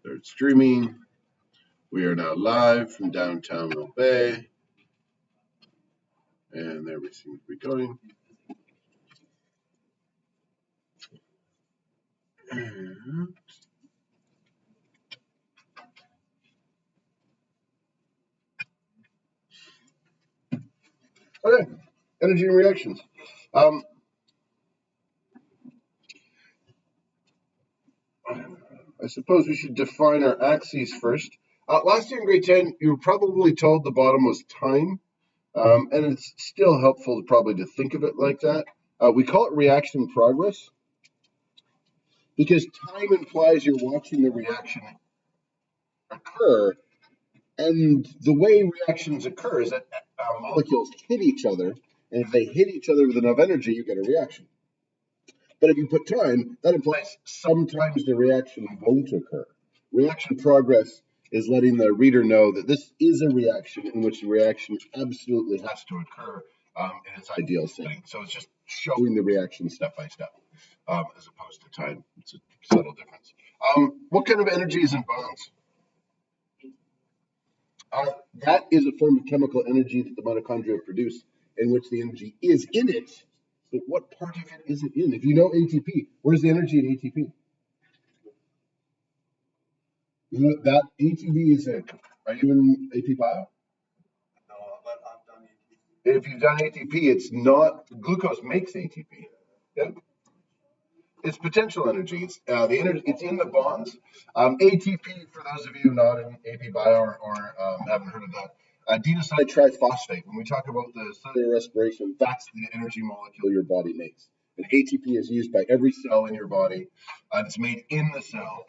Start streaming. We are now live from downtown Mill Bay. And everything seems to be going. Okay, energy and reactions. I suppose we should define our axes first. Last year in grade 10, you were probably told the bottom was time, and it's still helpful probably to think of it like that. We call it reaction progress because time implies you're watching the reaction occur, and the way reactions occur is that molecules hit each other, and if they hit each other with enough energy, you get a reaction. But if you put time, that implies sometimes the reaction won't occur. Reaction progress is letting the reader know that this is a reaction in which the reaction absolutely has to occur in its ideal setting. So it's just showing the reaction step by step as opposed to time. It's a subtle difference. What kind of energy is in bonds? That is a form of chemical energy that the mitochondria produce, in which the energy is in it. But what part of it is it in? If you know ATP, where's the energy in ATP? You know that ATP is in. Are you in AP Bio? No, but I've done ATP. If you've done ATP, it's not glucose makes ATP. Yeah? It's potential energy. It's the energy. It's in the bonds. ATP, for those of you not in AP Bio or haven't heard of that, adenosine triphosphate. When we talk about the cellular respiration, that's the energy molecule your body makes. And ATP is used by every cell in your body. It's made in the cell.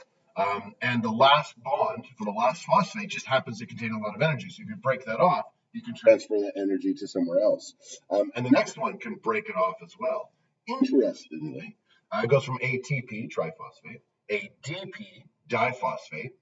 And the last bond for the last phosphate just happens to contain a lot of energy. So if you break that off, you can transfer that energy to somewhere else. And the next one can break it off as well. Interestingly, it goes from ATP, triphosphate, ADP, diphosphate.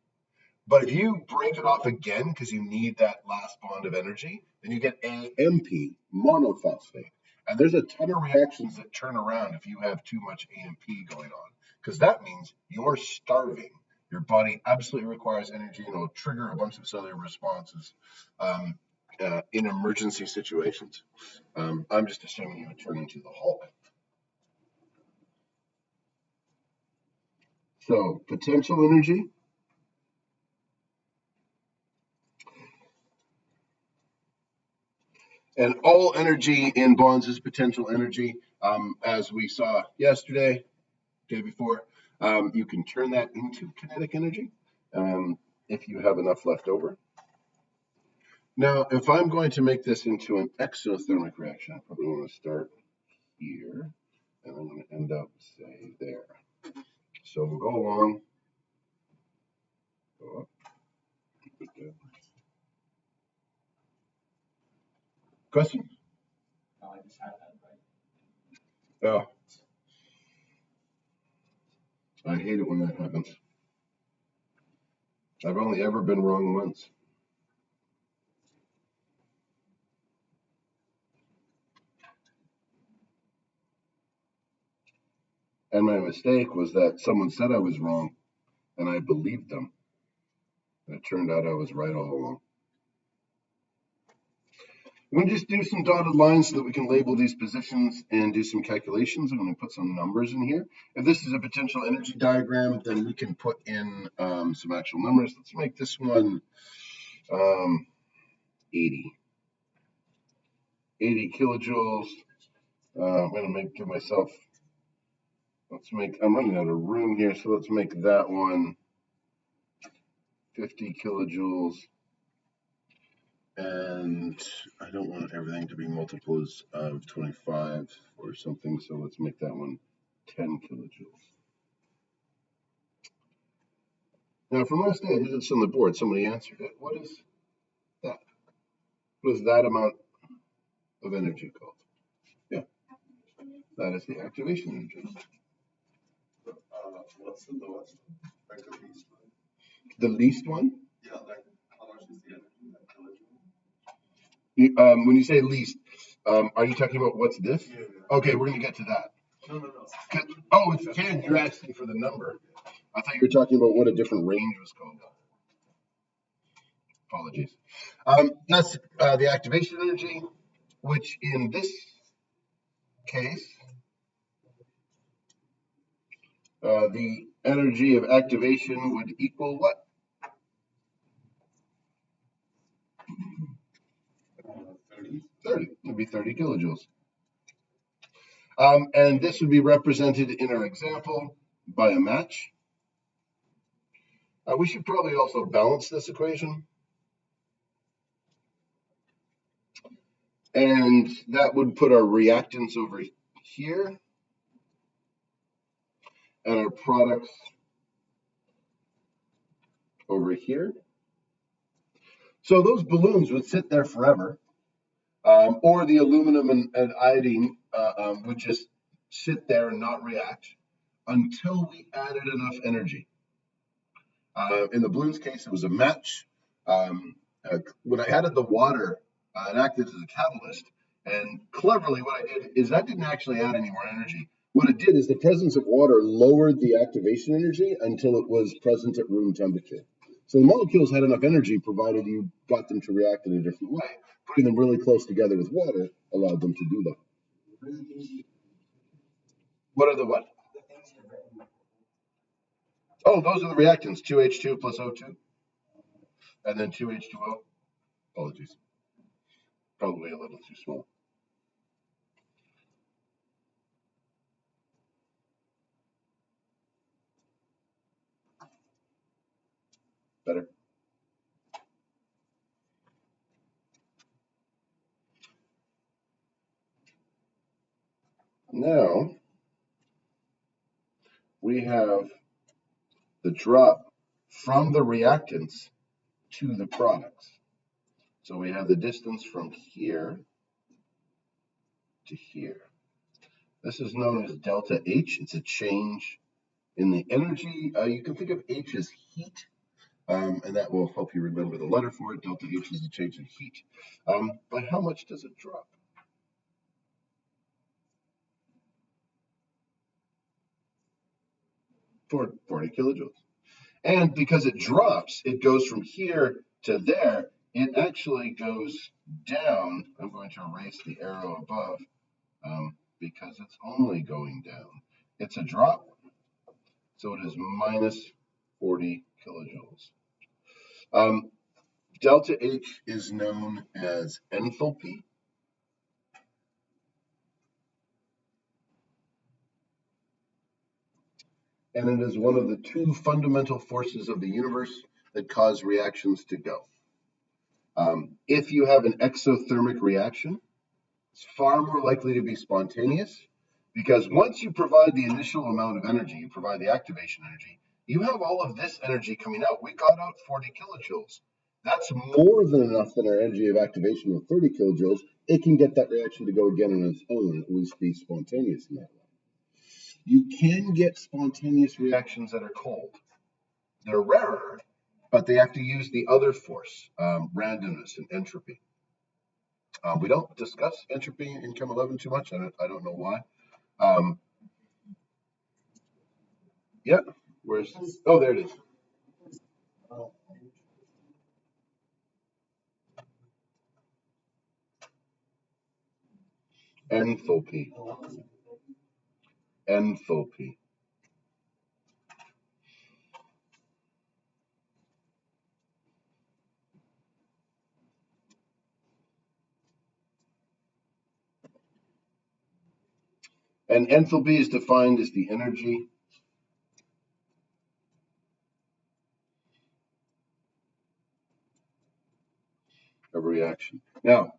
But if you break it off again because you need that last bond of energy, then you get AMP, monophosphate. And there's a ton of reactions that turn around if you have too much AMP going on, because that means you're starving. Your body absolutely requires energy and it'll trigger a bunch of cellular responses in emergency situations. I'm just assuming you would turn into the Hulk. So, potential energy. And all energy in bonds is potential energy. As we saw yesterday, day before, you can turn that into kinetic energy if you have enough left over. Now, if I'm going to make this into an exothermic reaction, I probably want to start here, and I'm going to end up, say, there. So we'll go along. Go up. Question? No, I just had that right. Oh. I hate it when that happens. I've only ever been wrong once. And my mistake was that someone said I was wrong, and I believed them. And it turned out I was right all along. I'm going to just do some dotted lines so that we can label these positions and do some calculations. I'm going to put some numbers in here. If this is a potential energy diagram, then we can put in some actual numbers. Let's make this one 80 kilojoules. I'm going to give myself, I'm running out of room here, so let's make that one 50 kilojoules. And I don't want everything to be multiples of 25 or something, so let's make that one 10 kilojoules. Now, from last day, I did this on the board. Somebody answered it. What is that? What is that amount of energy called? Yeah, that is the activation energy. What's the lowest? Like the least one? The least one? Yeah, like how much is the energy in that kilojoule? When you say least, are you talking about what's this? Yeah. Okay, we're going to get to that. No. Oh, it's 10. You're asking for the number. I thought you were talking about what a different range was called. Apologies. That's the activation energy, which in this case, the energy of activation would equal what? 30. It would be 30 kilojoules. And this would be represented in our example by a match. We should probably also balance this equation. And that would put our reactants over here and our products over here. So those balloons would sit there forever, or the aluminum and iodine would just sit there and not react until we added enough energy. In the balloon's case, it was a match. When I added the water, it acted as a catalyst. And cleverly, what I did is that didn't actually add any more energy. What it did is the presence of water lowered the activation energy until it was present at room temperature. So the molecules had enough energy provided you got them to react in a different way. Putting them really close together with water allowed them to do that. What are the what? Oh, those are the reactants, 2H2 plus O2, and then 2H2O. Apologies. Probably a little too small. Better. Now, we have the drop from the reactants to the products. So we have the distance from here to here. This is known as delta H. It's a change in the energy. You can think of H as heat, and that will help you remember the letter for it. Delta H is the change in heat. But how much does it drop? For 40 kilojoules. And because it drops, it goes from here to there. It actually goes down. I'm going to erase the arrow above because it's only going down. It's a drop. So it is minus 40 kilojoules. Delta H is known as enthalpy. And it is one of the two fundamental forces of the universe that cause reactions to go. If you have an exothermic reaction, it's far more likely to be spontaneous because once you provide the initial amount of energy, you provide the activation energy, you have all of this energy coming out. We got out 40 kilojoules. That's more than enough than our energy of activation of 30 kilojoules. It can get that reaction to go again on its own, at least be spontaneous in that way. You can get spontaneous reactions that are cold. They're rarer, but they have to use the other force, randomness and entropy. We don't discuss entropy in Chem 11 too much. I don't know why. Yeah, where's, oh, there it is. Enthalpy. Enthalpy. And enthalpy is defined as the energy of a reaction. Now,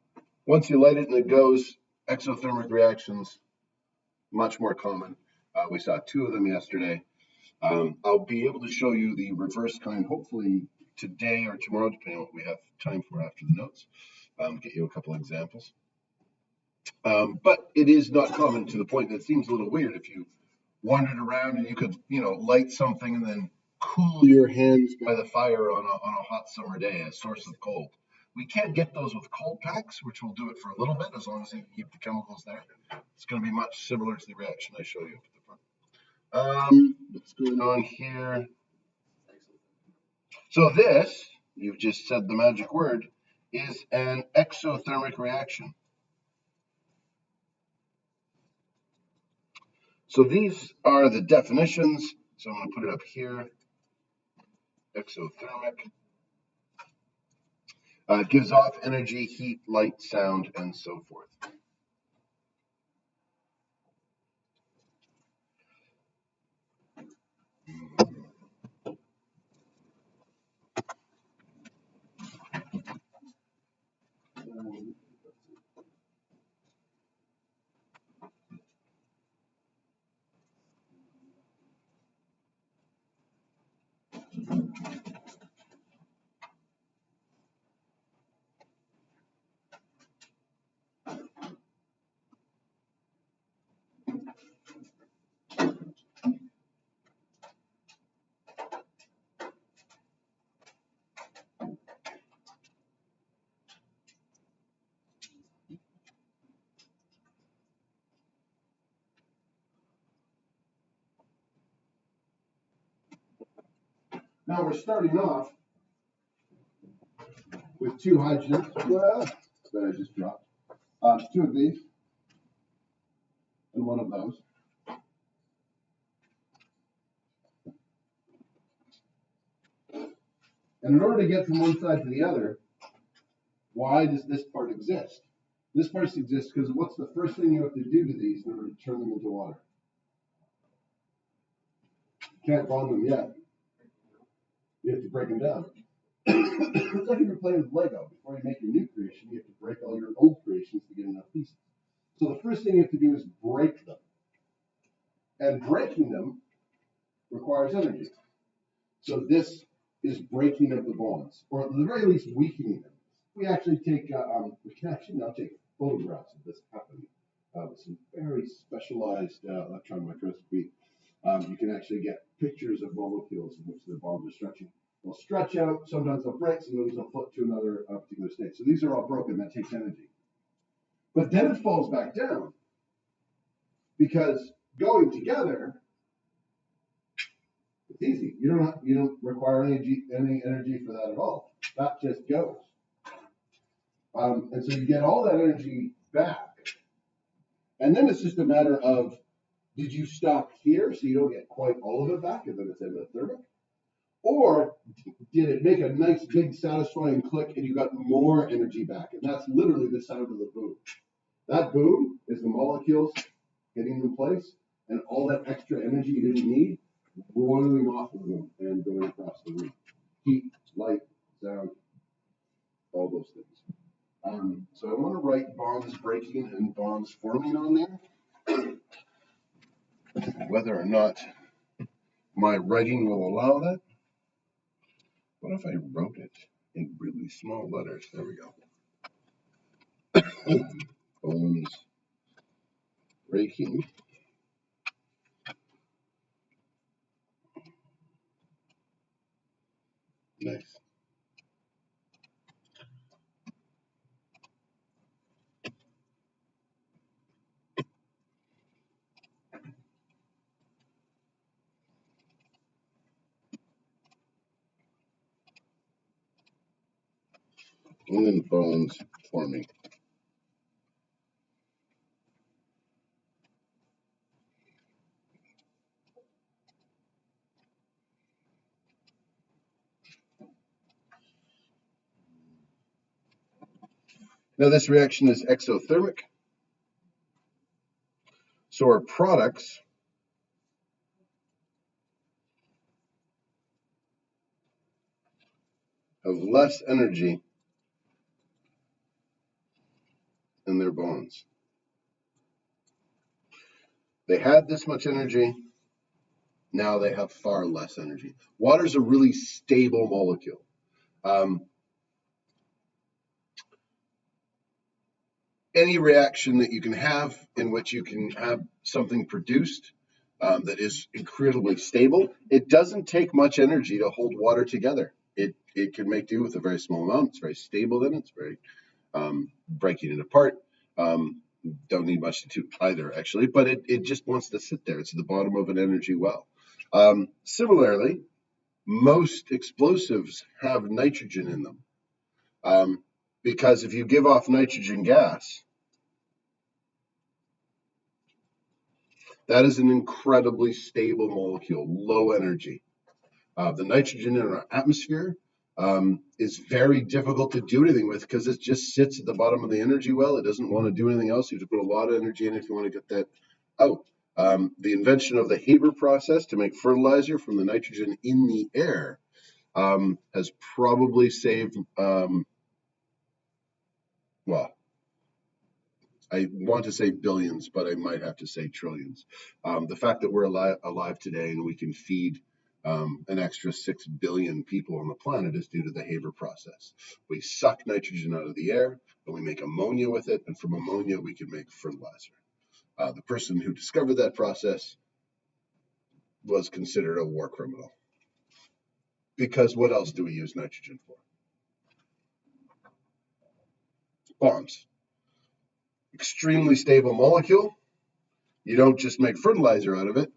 once you light it and it goes, exothermic reactions, much more common. We saw two of them yesterday. I'll be able to show you the reverse kind, hopefully today or tomorrow, depending on what we have time for after the notes. Get you a couple examples. But it is not common to the point that it seems a little weird if you wandered around and you could, light something and then cool your hands by the fire on a hot summer day, a source of cold. We can't get those with cold packs, which will do it for a little bit as long as you keep the chemicals there. It's going to be much similar to the reaction I show you up at the front. What's going on here? So this, you've just said the magic word, is an exothermic reaction. So these are the definitions. So I'm going to put it up here. Exothermic. Gives off energy, heat, light, sound, and so forth. Now we're starting off with two hydrogens that I just dropped. Two of these and one of those. And in order to get from one side to the other, why does this part exist? This part exists because what's the first thing you have to do to these in order to turn them into water? Can't bond them yet. You have to break them down. It's like if you're playing with Lego. Before you make your new creation, you have to break all your old creations to get enough pieces. So the first thing you have to do is break them. And breaking them requires energy. So this is breaking of the bonds, or at the very least weakening them. We actually take, we can actually now take photographs of this happening with some very specialized electron microscopy. You can actually get pictures of molecules in which their bonds are stretching. They'll stretch out, sometimes they'll break, sometimes they'll flip to another particular state. So these are all broken, that takes energy. But then it falls back down because going together, it's easy. You don't require any energy for that at all. That just goes. And so you get all that energy back. And then it's just a matter of, did you stop here so you don't get quite all of it back and then it's endothermic? Or did it make a nice, big, satisfying click and you got more energy back? And that's literally the sound of the boom. That boom is the molecules hitting in place and all that extra energy you didn't need roiling off of them and going across the room. Heat, light, sound, all those things. So I want to write bonds breaking and bonds forming on there. Whether or not my writing will allow that. What if I wrote it in really small letters? There we go. Bonds breaking. Nice. And then bonds forming. Now this reaction is exothermic. So our products have less energy in their bonds. They had this much energy, now they have far less energy. Water is a really stable molecule. Any reaction that you can have in which you can have something produced that is incredibly stable, it doesn't take much energy to hold water together. It can make do with a very small amount. It's very stable then. It's very breaking it apart. Don't need much to either, actually, but it just wants to sit there. It's at the bottom of an energy well. Similarly, Most explosives have nitrogen in them, because if you give off nitrogen gas, that is an incredibly stable molecule, low energy. The nitrogen in our atmosphere is very difficult to do anything with because it just sits at the bottom of the energy well. It doesn't want to do anything else. You have to put a lot of energy in if you want to get that out. The invention of the Haber process to make fertilizer from the nitrogen in the air has probably saved, well, I want to say billions, but I might have to say trillions. The fact that we're alive today and we can feed an extra 6 billion people on the planet is due to the Haber process. We suck nitrogen out of the air and we make ammonia with it, and from ammonia we can make fertilizer. The person who discovered that process was considered a war criminal. Because what else do we use nitrogen for? Bombs. Extremely stable molecule. You don't just make fertilizer out of it.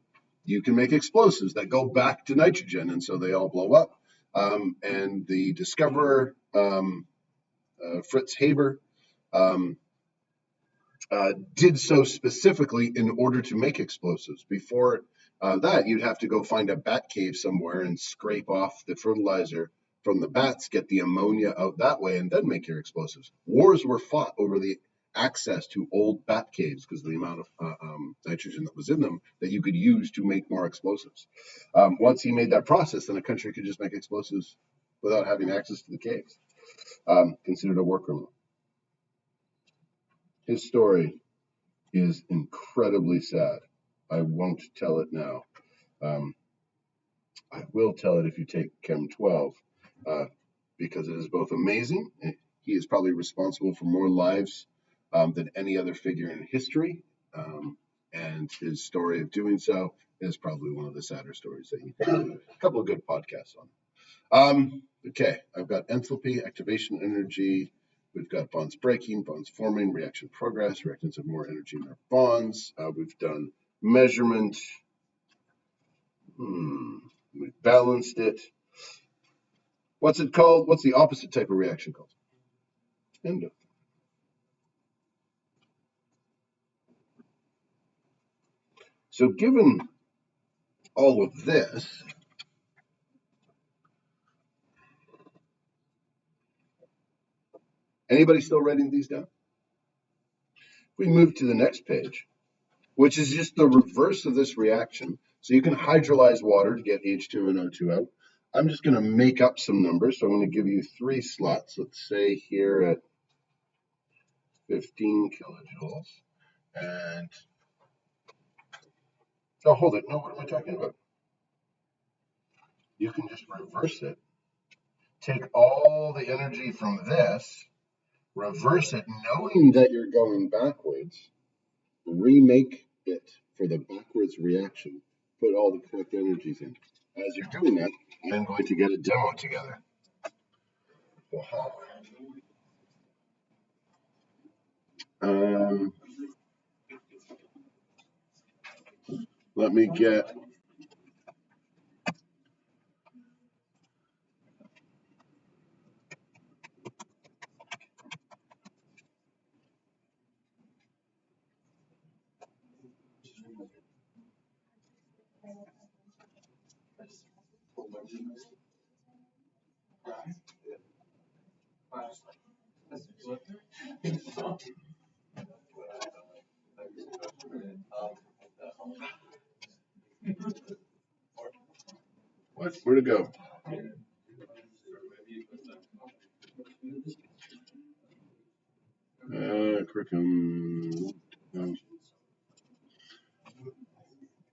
You can make explosives that go back to nitrogen, and so they all blow up. And the discoverer, Fritz Haber, did so specifically in order to make explosives. Before that, you'd have to go find a bat cave somewhere and scrape off the fertilizer from the bats, get the ammonia out that way, and then make your explosives. Wars were fought over the access to old bat caves because of the amount of nitrogen that was in them that you could use to make more explosives. Once he made that process, then a country could just make explosives without having access to the caves. Considered a war criminal. His story is incredibly sad. I won't tell it now. I will tell it if you take Chem 12, because it is both amazing. He is probably responsible for more lives than any other figure in history. And his story of doing so is probably one of the sadder stories that you can do a couple of good podcasts on. Okay, I've got enthalpy, activation energy. We've got bonds breaking, bonds forming, reaction progress, reactants have more energy in their bonds. We've done measurement. We've balanced it. What's it called? What's the opposite type of reaction called? Endo. So given all of this, anybody still writing these down? We move to the next page, which is just the reverse of this reaction. So you can hydrolyze water to get H2 and O2 out. I'm just going to make up some numbers. So I'm going to give you 3 slots. Let's say here at 15 kilojoules. And, oh, hold it. No, what am I talking about? You can just reverse it. Take all the energy from this, reverse it, knowing that you're going backwards, remake it for the backwards reaction, put all the correct energies in. As you're doing that, I'm going to get a demo together. Let me get. What? Where'd it go? Curriculum.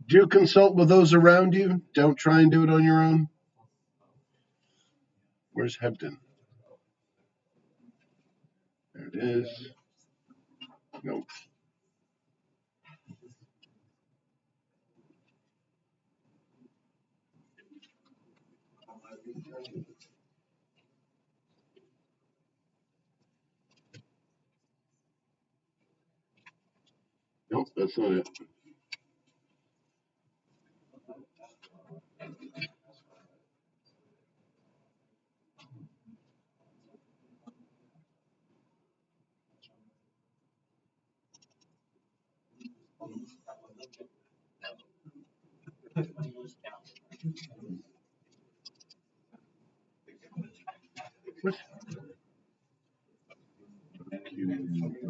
Do consult with those around you. Don't try and do it on your own. Where's Hebden? There it is. Nope. Nope, that's not it.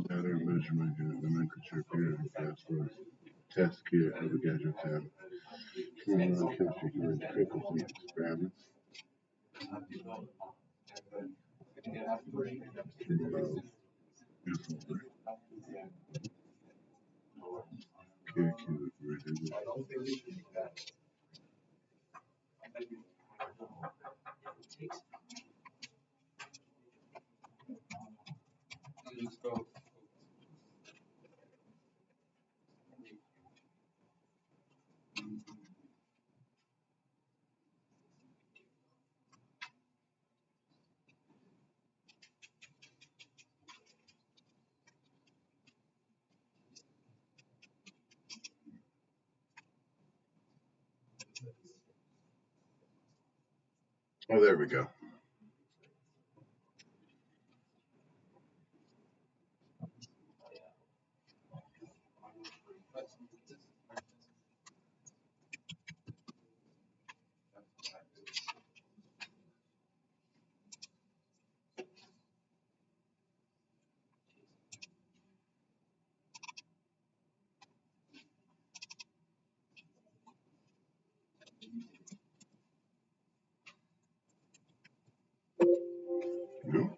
Data measurement unit, nomenclature, period, password, test kit, other gadget tab. Chemistry, frequency, experiments. Oh, there we go. No.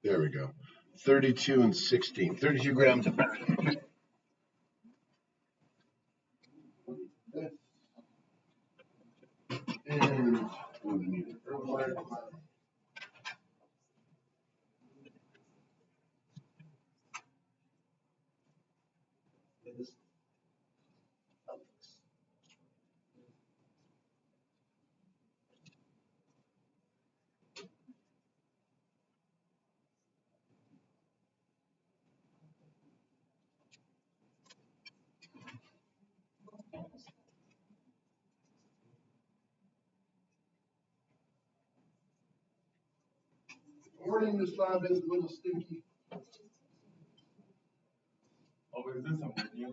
There we go. 32 and 16. 32 grams of barium. And morning, this lab is a little stinky. Oh, is this ammonia?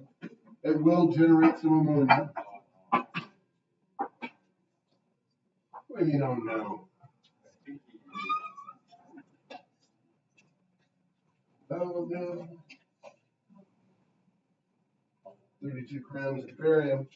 It will generate some ammonia. What do you mean, oh no? Oh no. 32 grams of barium.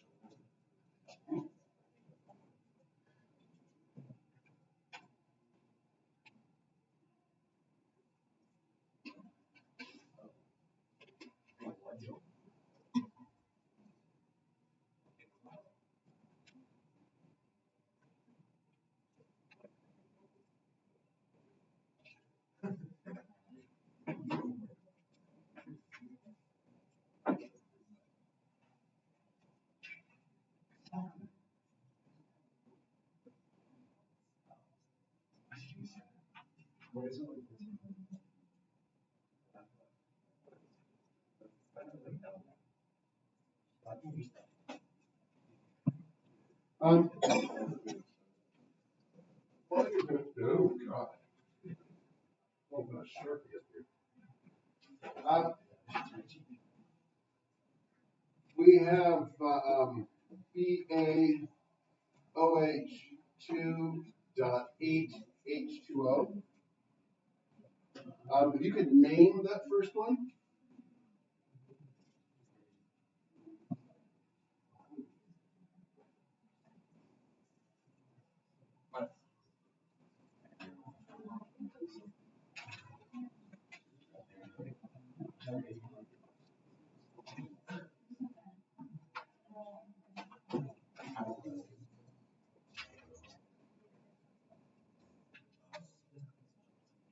Oh God. Oh, gosh, Sharpie up here. We have BaOH2.8H2O. If you could name that first one.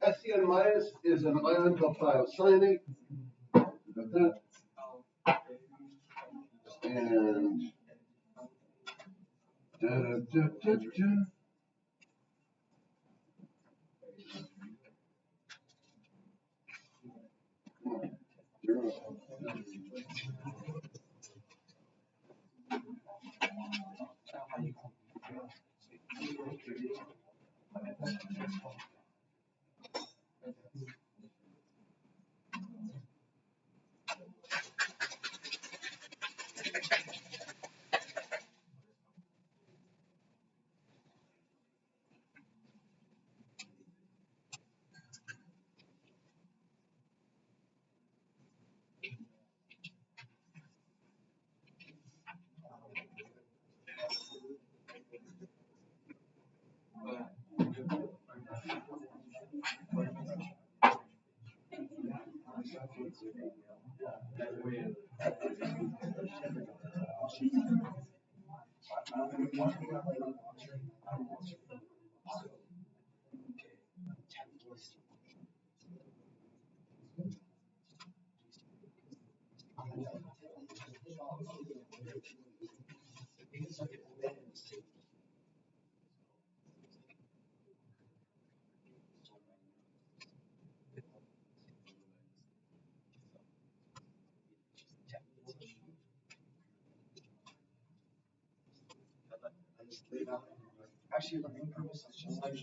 SCN minus is an ion called thiocyanate. Got that. And Actually, the main purpose is just like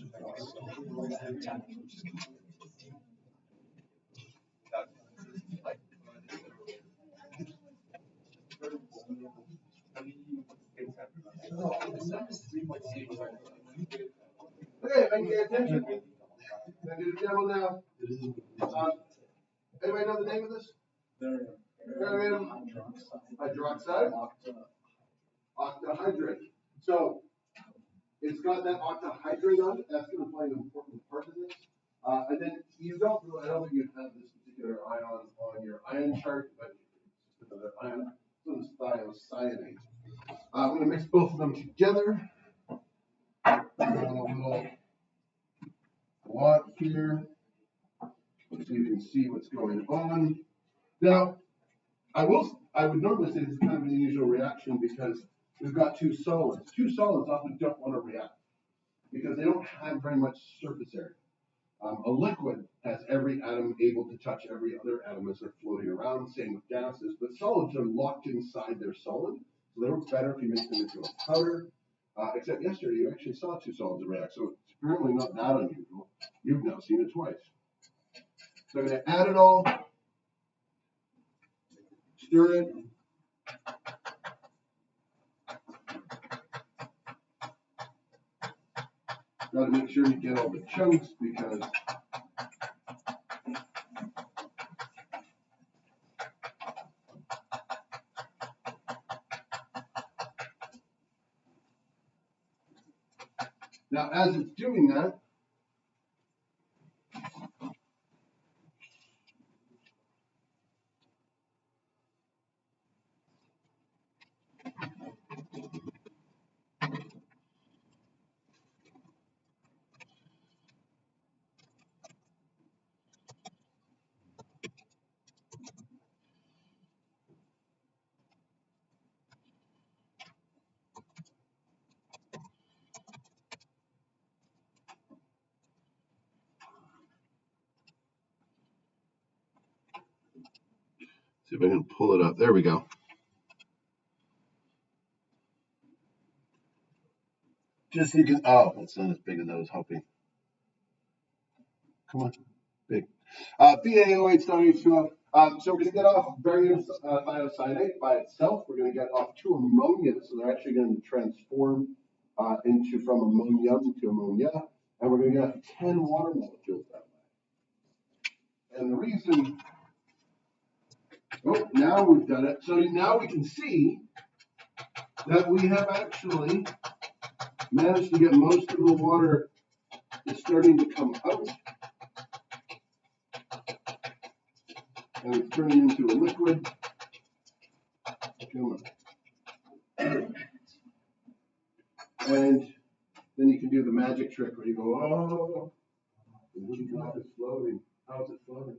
Okay, if I can get attention. Can I do the demo now? Anybody know the name of this? Barium hydroxide. Octahydrate. So it's got that octahydrate on it. That's going to play an important part of this. And then you don't really, I don't think you have this particular ion on your ion chart, but it's just another ion. This is thiocyanate. I'm going to mix both of them together. A little lot here, so you can see what's going on. Now, I would normally say this is kind of an unusual reaction because we've got two solids. Two solids often don't want to react because they don't have very much surface area. A liquid has every atom able to touch every other atom as they're floating around, same with gases, but solids are locked inside their solid, so they work better if you make them into a powder. Except yesterday you actually saw two solids react, so it's apparently not that unusual. You've now seen it twice. So I'm going to add it all, stir it. Got to make sure you get all the chunks because now as it's doing that, see if I can pull it up. There we go. Just so you can, oh, it's not as big as I was hoping. Come on, big. BaOH.H2O. So we're going to get off barium thiocyanate by itself. We're going to get off two ammonia, so they're actually going to transform into from ammonium to ammonia, and we're going to get 10 water molecules that way. And the reason, oh, now we've done it. So now we can see that we have actually managed to get most of the water is starting to come out. And it's turning into a liquid. Come on. And then you can do the magic trick where you go, oh, the wooden block is floating. How is it floating?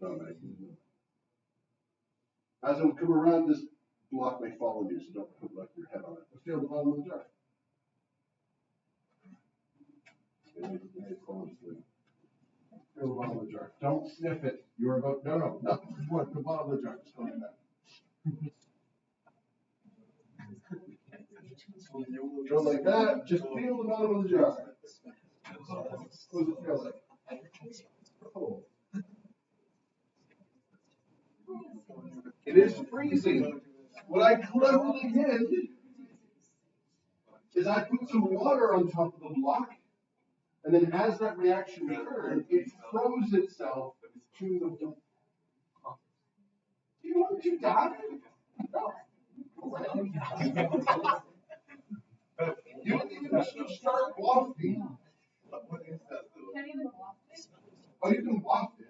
No, as I come around, this block may fall on you, so don't put like your head on it. But feel the bottom of the jar. Feel the bottom of the jar. Don't sniff it. You're about, no. What? The bottom of the jar. Just go like that. Go like that. Just feel the bottom of the jar. What does it feel like? Oh. It is freezing. What I cleverly did is I put some water on top of the block, and then as that reaction occurred, it froze itself to the block. Do you want to die? No. You didn't even start wafting. Oh, you can waft it.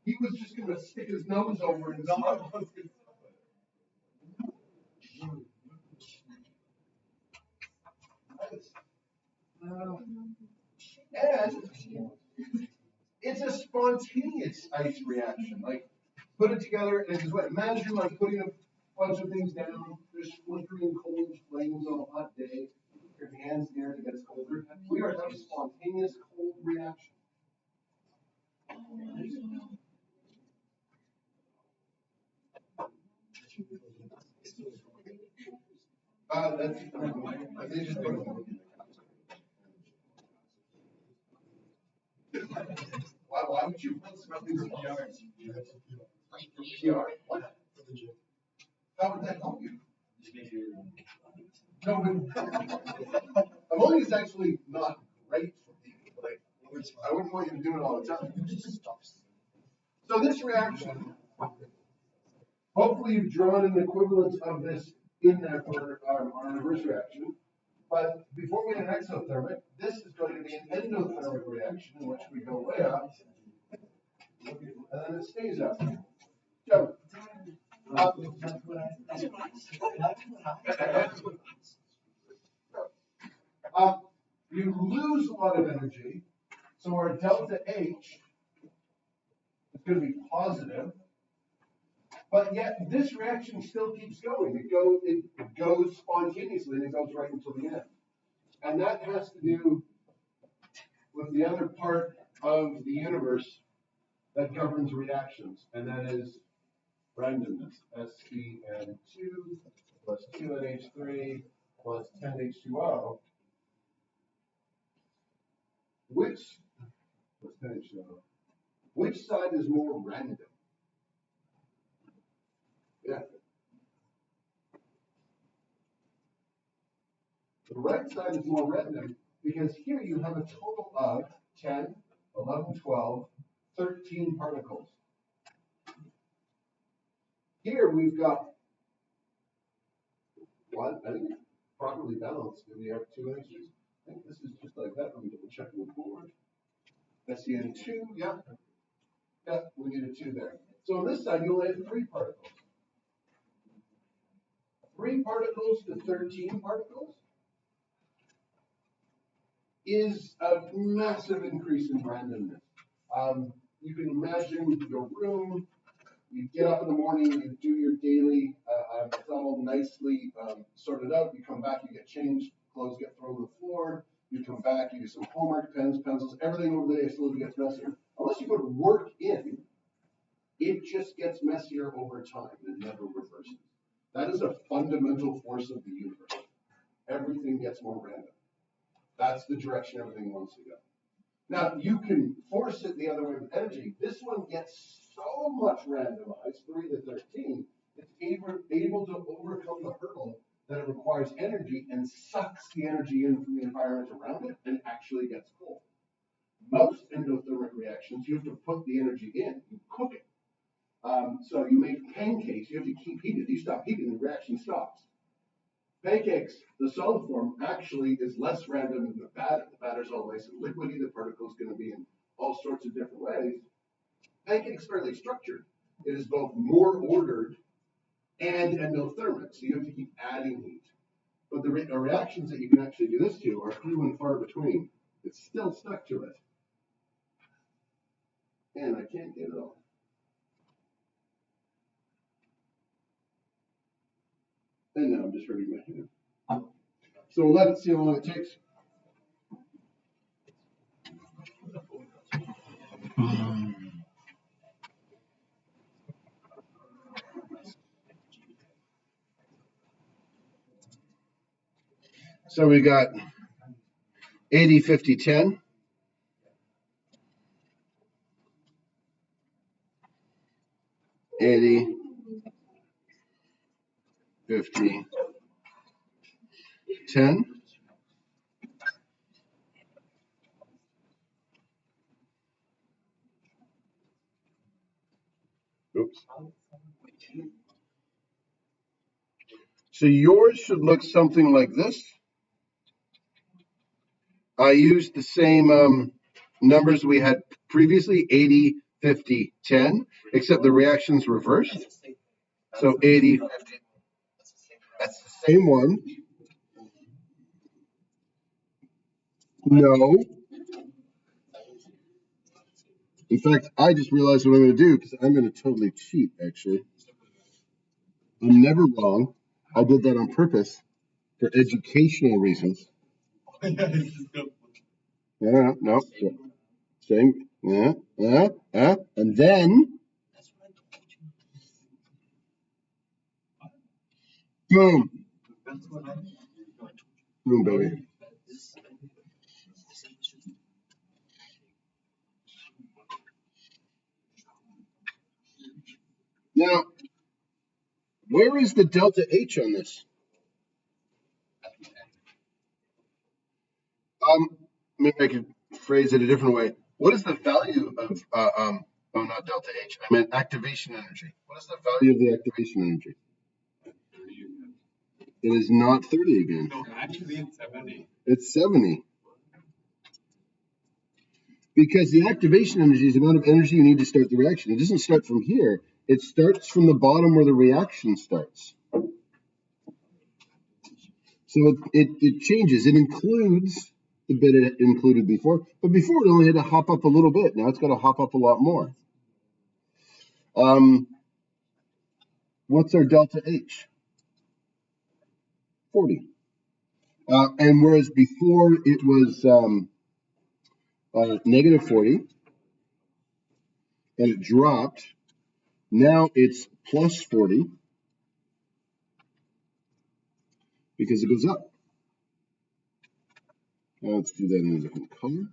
He was just gonna stick his nose over and smell it. And it's a spontaneous ice reaction. Like, put it together and just imagine like putting a bunch of things down. There's flickering cold flames on a hot day. Your hands near it gets colder. We are having a spontaneous cold reaction. They just put why would you put something in PR? What? How would that help you? No, but ammonia is actually not great for people. Like, I wouldn't want you to do it all the time. So this reaction, hopefully you've drawn an equivalent of this in there for our reverse reaction. But before we get an exothermic, this is going to be an endothermic reaction in which we go way up, and then it stays up. So, you lose a lot of energy, so our delta H is going to be positive, but yet this reaction still keeps going. It goes spontaneously, and it goes right until the end. And that has to do with the other part of the universe that governs reactions, and that is randomness. SCN2 plus 2NH3 plus 10H2O. Which side is more random? Yeah. The right side is more random because here you have a total of 10, 11, 12, 13 particles. Here we've got one, I think it's properly balanced. Do we have 2 H's? I think this is just like that. Let me double check the board. SCN2, yeah. Yeah, we need a 2 there. So on this side, you only have 3 particles. 3 particles to 13 particles is a massive increase in randomness. You can imagine your room. You get up in the morning, you do your daily, it's all nicely sorted out. You come back, you get changed, clothes get thrown on the floor. You come back, you do some homework, pens, pencils, everything over the day slowly gets messier. Unless you put work in, it just gets messier over time and never reverses. That is a fundamental force of the universe. Everything gets more random. That's the direction everything wants to go. Now, you can force it the other way with energy. This one gets so much randomized, 3 to 13, it's able to overcome the hurdle that it requires energy and sucks the energy in from the environment around it and actually gets cold. Most endothermic reactions, you have to put the energy in, you cook it. So you make pancakes, you have to keep heating. If you stop heating, the reaction stops. Pancakes, the solid form, actually is less random than the batter. The batter's all nice and liquidy. The particle's going to be in all sorts of different ways. Pancake's fairly structured. It is both more ordered and endothermic, so you have to keep adding heat. But the reactions that you can actually do this to are few and far between. It's still stuck to it. And I can't get it off. And now I'm just hurting my hand. So we'll let it see how long it takes. So we got 80, 50, 10. 80, 50, 10. Oops. So yours should look something like this. I used the same numbers we had previously, 80, 50, 10, except the reaction's reversed. So 80, 50. That's the same one. No. In fact, I just realized what I'm going to do because I'm going to totally cheat, actually. I'm never wrong. I did that on purpose for educational reasons. No. Same. And then, boom. Boom, baby. Now, where is the delta H on this? Maybe I could phrase it a different way. What is the value of not delta H? I meant activation energy. What is the value of the activation energy? It is not 30 again. No, actually it's 70. It's 70. Because the activation energy is the amount of energy you need to start the reaction. It doesn't start from here. It starts from the bottom where the reaction starts. So it changes. It includes the bit it included before, but before it only had to hop up a little bit. Now it's got to hop up a lot more. What's our delta H? 40. And whereas before it was negative 40, and it dropped, now it's plus 40 because it goes up. Now let's do that in a different color.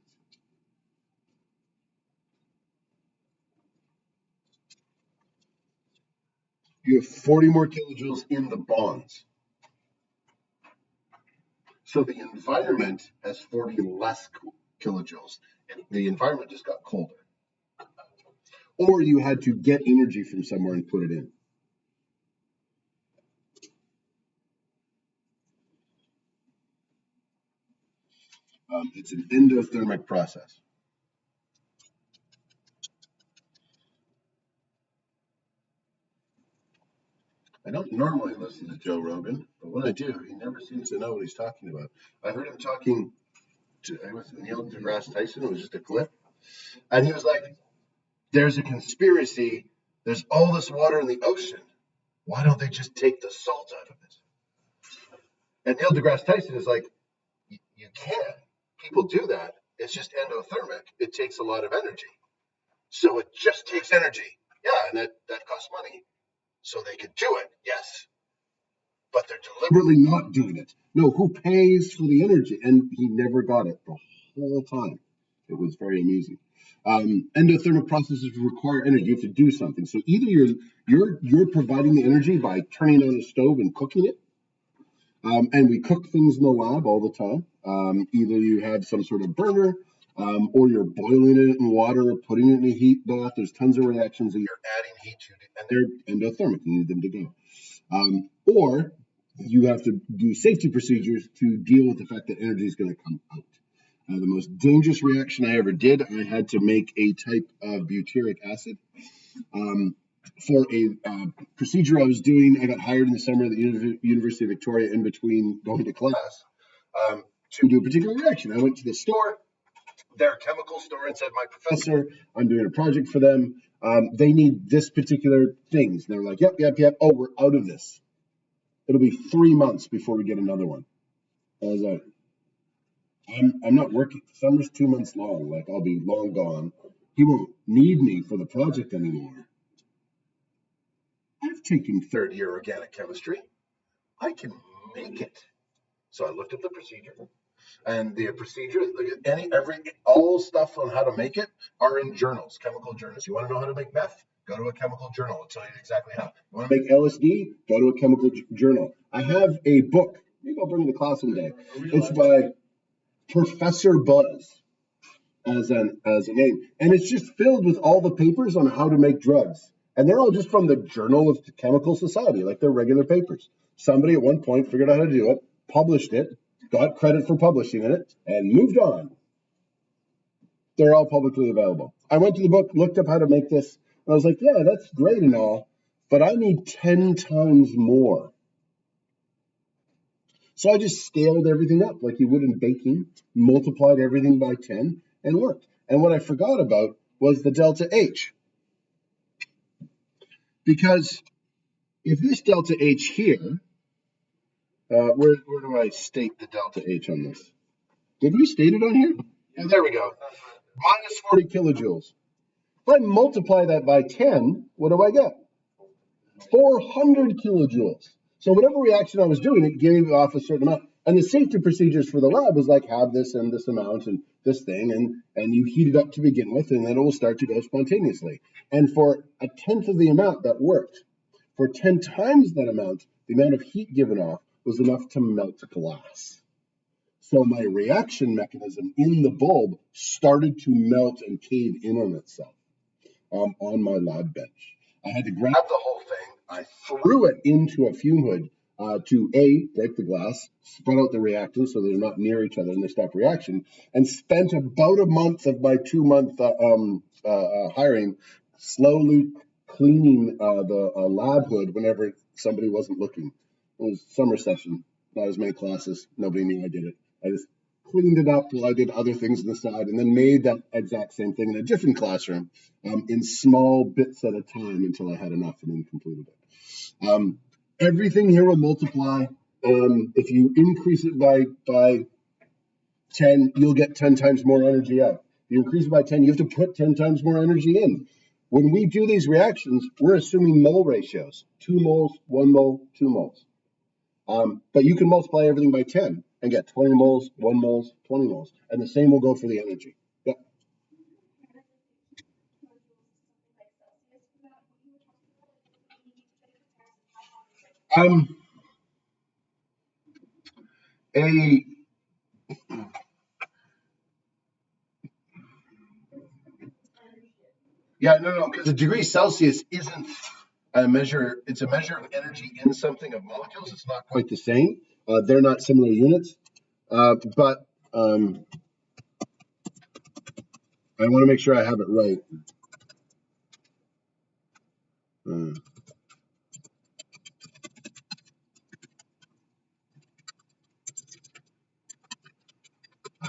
You have 40 more kilojoules in the bonds. So the environment has 40 less kilojoules, and the environment just got colder. Or you had to get energy from somewhere and put it in. It's an endothermic process. I don't normally listen to Joe Rogan, but when I do, he never seems to know what he's talking about. I heard him talking to Neil deGrasse Tyson. It was just a clip. And he was like, there's a conspiracy. There's all this water in the ocean. Why don't they just take the salt out of it? And Neil deGrasse Tyson is like, you can. People do that. It's just endothermic. It takes a lot of energy. So it just takes energy. Yeah, and that costs money. So they could do it, yes. But they're deliberately not doing it. No, who pays for the energy? And he never got it the whole time. It was very amusing. Endothermic processes require energy. You have to do something. So either you're providing the energy by turning on a stove and cooking it. And we cook things in the lab all the time. Either you have some sort of burner, or you're boiling it in water, putting it in a heat bath. There's tons of reactions that you're adding heat to, and they're endothermic. You need them to go. Or you have to do safety procedures to deal with the fact that energy is going to come out. The most dangerous reaction I ever did, I had to make a type of butyric acid. For a procedure I was doing, I got hired in the summer at the University of Victoria in between going to class to do a particular reaction. I went to the store, their chemical store, and said, my professor, I'm doing a project for them. They need this particular things. And they're like, yep. Oh, we're out of this. It'll be 3 months before we get another one. I was like, I'm not working. Summer's 2 months long. Like, I'll be long gone. He won't need me for the project anymore. I've taken third-year organic chemistry. I can make it. So I looked at the procedure, and the procedure, all stuff on how to make it are in journals, chemical journals. You want to know how to make meth? Go to a chemical journal. It'll tell you exactly how. You want to make LSD? Go to a chemical journal. I have a book. Maybe I'll bring it to class one day. It's by Professor Buzz as a name, and it's just filled with all the papers on how to make drugs. And they're all just from the Journal of the Chemical Society, like they're regular papers. Somebody at one point figured out how to do it, published it, got credit for publishing it, and moved on. They're all publicly available. I went to the book, looked up how to make this, and I was like, yeah, that's great and all, but I need 10 times more. So I just scaled everything up like you would in baking, multiplied everything by 10, and worked. And what I forgot about was the delta H. Because if this delta H here, where do I state the delta H on this? Did we state it on here? Yeah, there we go. Minus 40 kilojoules. If I multiply that by 10, what do I get? 400 kilojoules. So whatever reaction I was doing, it gave off a certain amount. And the safety procedures for the lab was like, have this and this amount and this thing, and you heat it up to begin with, and then it will start to go spontaneously. And for a tenth of the amount, that worked. For 10 times that amount, the amount of heat given off was enough to melt glass. So my reaction mechanism in the bulb started to melt and cave in on itself on my lab bench. I had to grab the whole thing. I threw it into a fume hood to break the glass, spread out the reactants so they're not near each other and they stop reaction, and spent about a month of my 2-month hiring slowly cleaning the lab hood whenever somebody wasn't looking. It was summer session, not as many classes. Nobody knew I did it. I just cleaned it up while I did other things on the side, and then made that exact same thing in a different classroom in small bits at a time until I had enough and then completed it. Everything here will multiply. If you increase it by 10, you'll get 10 times more energy out. If you increase it by 10, you have to put 10 times more energy in. When we do these reactions, we're assuming mole ratios, 2 moles, 1 mole, 2 moles. But you can multiply everything by 10 and get 20 moles, 1 moles, 20 moles. And the same will go for the energy. Yeah. No, because a degree Celsius isn't a measure, it's a measure of energy in something of molecules. It's not quite the same. They're not similar units. But I want to make sure I have it right.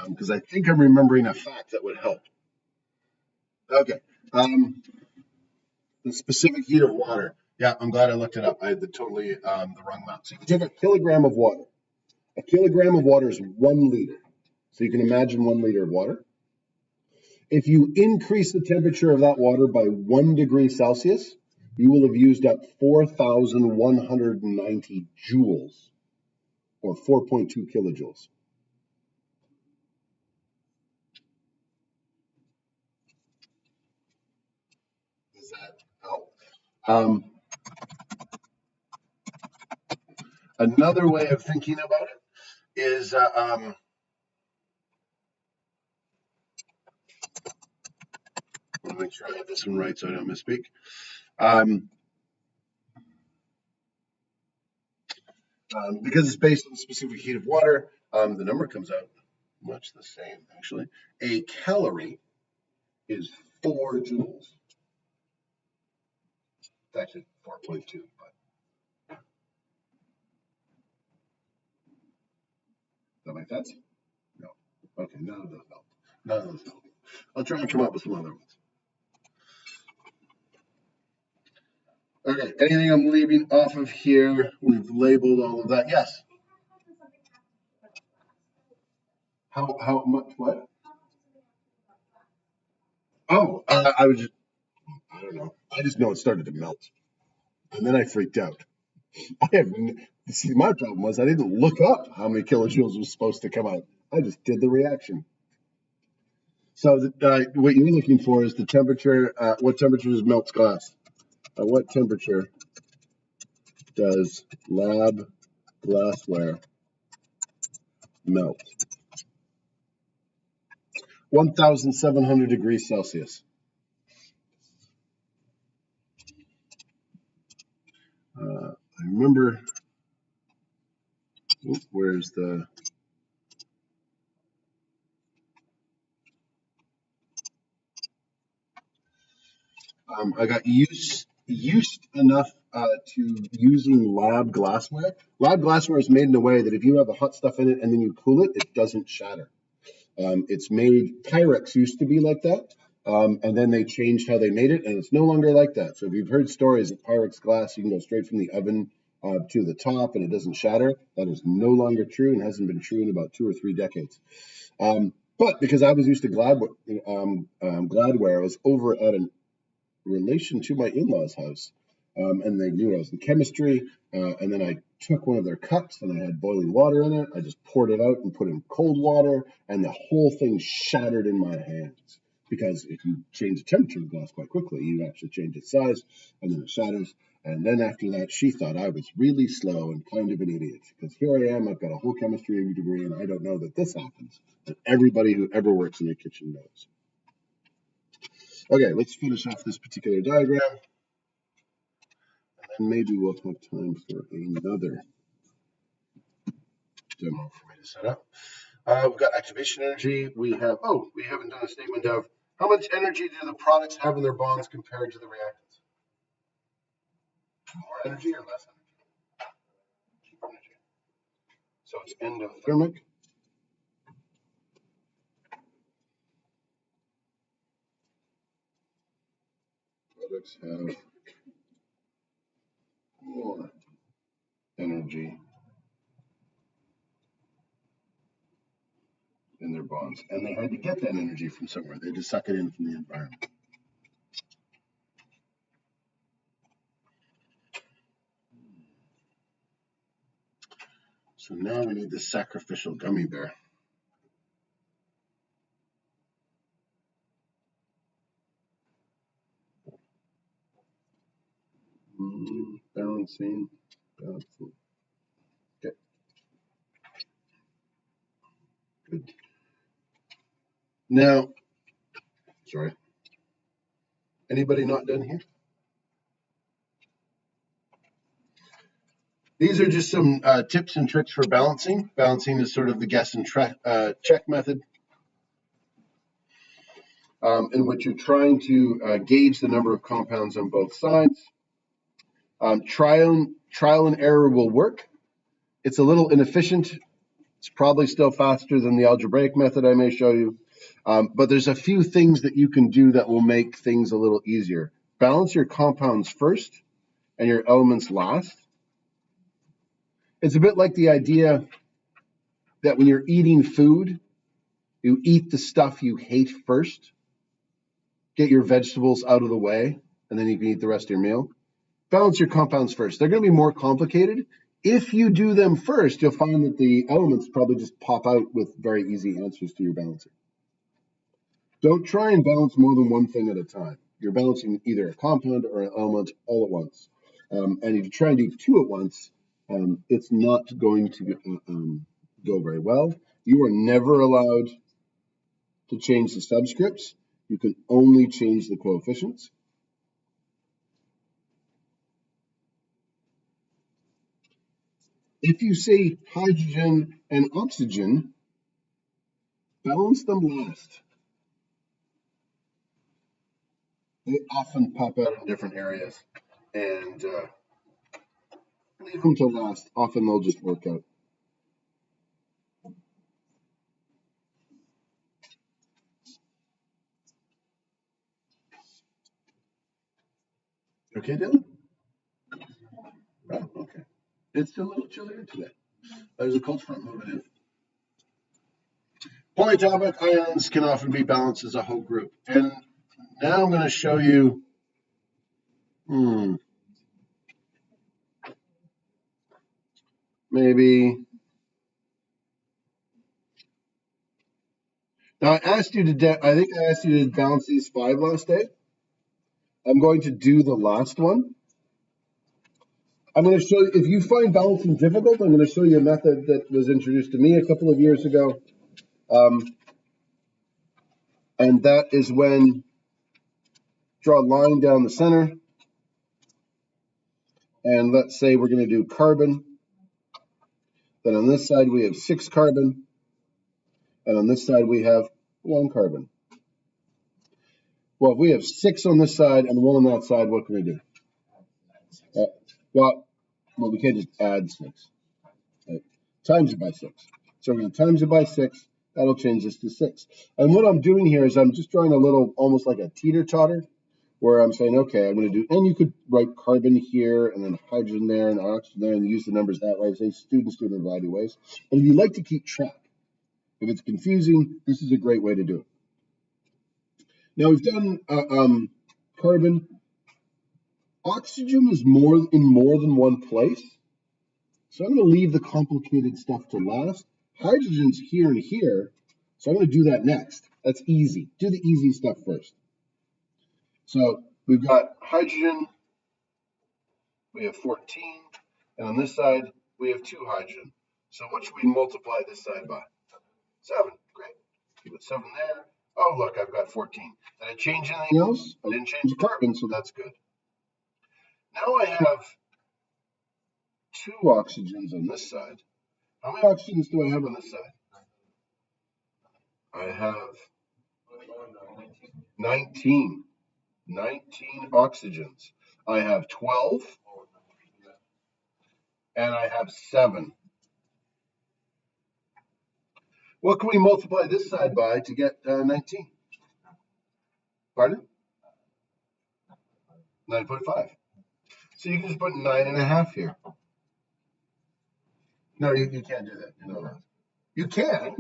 Because I think I'm remembering a fact that would help. Okay. The specific heat of water. Yeah, I'm glad I looked it up. I had the totally the wrong amount. So you can take a kilogram of water. A kilogram of water is 1 liter. So you can imagine 1 liter of water. If you increase the temperature of that water by 1 degree Celsius, you will have used up 4,190 joules, or 4.2 kilojoules. Does that help? Another way of thinking about it is I want to make sure I have this one right so I don't misspeak. Because it's based on the specific heat of water, the number comes out much the same, actually. A calorie is 4 joules. It's actually 4.2, but does that make sense? No. Okay, none of those help. None of those help. I'll try and come up with some other ones. Okay, anything I'm leaving off of here? We've labeled all of that. Yes. How much what? Oh, I don't know. I just know it started to melt, and then I freaked out. See, my problem was I didn't look up how many kilojoules was supposed to come out. I just did the reaction. So what you're looking for is the temperature. What temperature does melts glass? At what temperature does lab glassware melt? 1,700 degrees Celsius. I remember. Where's the? I got used enough to using lab glassware. Lab glassware is made in a way that if you have the hot stuff in it and then you cool it, it doesn't shatter. It's made, Pyrex used to be like that, and then they changed how they made it, and it's no longer like that. So if you've heard stories of Pyrex glass, you can go straight from the oven to the top and it doesn't shatter. That is no longer true and hasn't been true in about 2 or 3 decades. But because I was used to Gladware, I was over at a relation to my in-laws' house, and they knew I was in chemistry, and then I took one of their cups and I had boiling water in it. I just poured it out and put in cold water, and the whole thing shattered in my hands. Because if you change the temperature of glass quite quickly, you actually change its size, and then it shatters. And then after that, she thought I was really slow and kind of an idiot. Because here I am, I've got a whole chemistry degree, and I don't know that this happens. And everybody who ever works in a kitchen knows. Okay, let's finish off this particular diagram. And maybe we'll have time for another demo for me to set up. We've got activation energy. We haven't done a statement of how much energy do the products have in their bonds compared to the reactants? More energy or less energy? So it's endothermic. Products have more energy in their bonds. And they had to get that energy from somewhere. They had to suck it in from the environment. So now we need the sacrificial gummy bear. Balancing. Okay. Good. Now, sorry. Anybody not done here? These are just some tips and tricks for balancing. Balancing is sort of the guess and check method, in which you're trying to gauge the number of compounds on both sides. Trial and error will work. It's a little inefficient. It's probably still faster than the algebraic method I may show you. But there's a few things that you can do that will make things a little easier. Balance your compounds first and your elements last. It's a bit like the idea that when you're eating food, you eat the stuff you hate first, get your vegetables out of the way, and then you can eat the rest of your meal. Balance your compounds first. They're going to be more complicated. If you do them first, you'll find that the elements probably just pop out with very easy answers to your balancing. Don't try and balance more than one thing at a time. You're balancing either a compound or an element all at once. And if you try and do 2 at once, it's not going to go very well. You are never allowed to change the subscripts. You can only change the coefficients. If you say hydrogen and oxygen, balance them last. They often pop out in different areas, and leave them to last. Often they'll just work out. Okay, Dylan? Oh, okay. It's still a little chillier today. There's a cold front moving in. Polyatomic ions can often be balanced as a whole group. And now I'm going to show you, maybe. Now I asked you to, I think I asked you to balance these 5 last day. I'm going to do the last one. I'm going to show you, if you find balancing difficult, I'm going to show you a method that was introduced to me a couple of years ago. And that is when draw a line down the center. And let's say we're going to do carbon. Then on this side we have 6 carbon. And on this side we have 1 carbon. Well, if we have 6 on this side and 1 on that side, what can we do? Well, we can't just add 6. Right? Times it by 6. So we're going to times it by 6. That'll change this to 6. And what I'm doing here is I'm just drawing a little, almost like a teeter-totter, where I'm saying, okay, I'm going to do, and you could write carbon here, and then hydrogen there, and oxygen there, and use the numbers that way. Say students do it in a variety of ways. But if you like to keep track, if it's confusing, this is a great way to do it. Now we've done carbon. Oxygen is in more than one place. So I'm going to leave the complicated stuff to last. Hydrogen's here and here. So I'm going to do that next. That's easy. Do the easy stuff first. So we've got hydrogen. We have 14. And on this side, we have 2 hydrogen. So what should we multiply this side by? 7. Great. Keep it 7 there. Oh, look, I've got 14. Did I change anything else? I didn't change the carbon, so that's good. Now I have 2 oxygens on this side. How many oxygens do I have on this side? I have 19. 19 oxygens. I have 12. And I have 7. What can we multiply this side by to get 19? Pardon? 9.5. So you can just put 9.5 here. No, you can't do that. You know that. You can,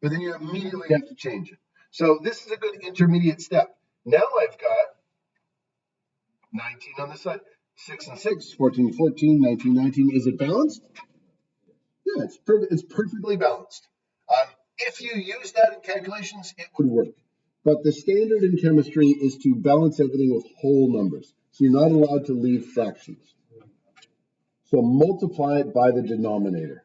but then you immediately have to change it. So this is a good intermediate step. Now I've got 19 on this side, 6 and 6, 14, 14, 19, 19. Is it balanced? Yeah, it's perfectly balanced. If you use that in calculations, it would work. But the standard in chemistry is to balance everything with whole numbers. So you're not allowed to leave fractions. So multiply it by the denominator.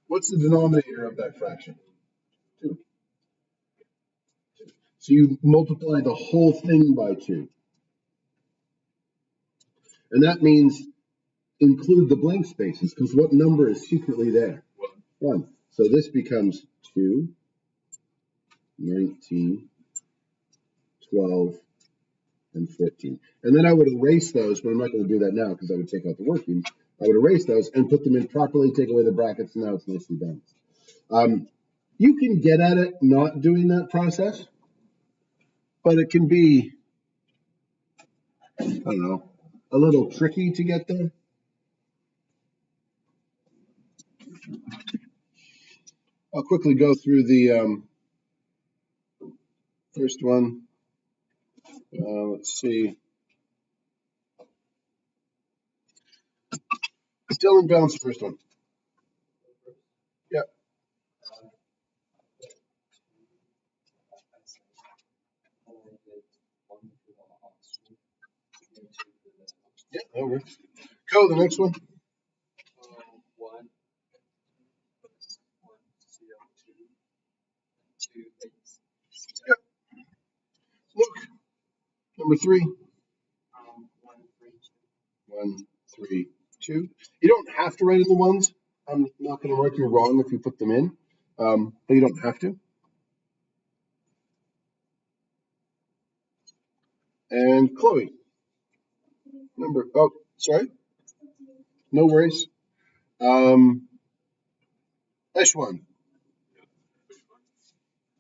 What's the denominator of that fraction? 2. So you multiply the whole thing by 2. And that means include the blank spaces, because what number is secretly there? 1. So this becomes 2, 19, 12, and 14. And then I would erase those, but I'm not going to do that now because I would take out the working. I would erase those and put them in properly, take away the brackets, and now it's nicely balanced. You can get at it not doing that process, but it can be, I don't know, a little tricky to get there. I'll quickly go through the first one. Let's see. Still in balance, the first one. Yep. Yeah, that works. Go, the next one. 1 CO2 2 H. Yep. Luke, number 3. 1 3 2. 1 3 2. You don't have to write in the ones. I'm not going to mark you wrong if you put them in, but you don't have to. And Chloe, sorry. No worries. Eshwan,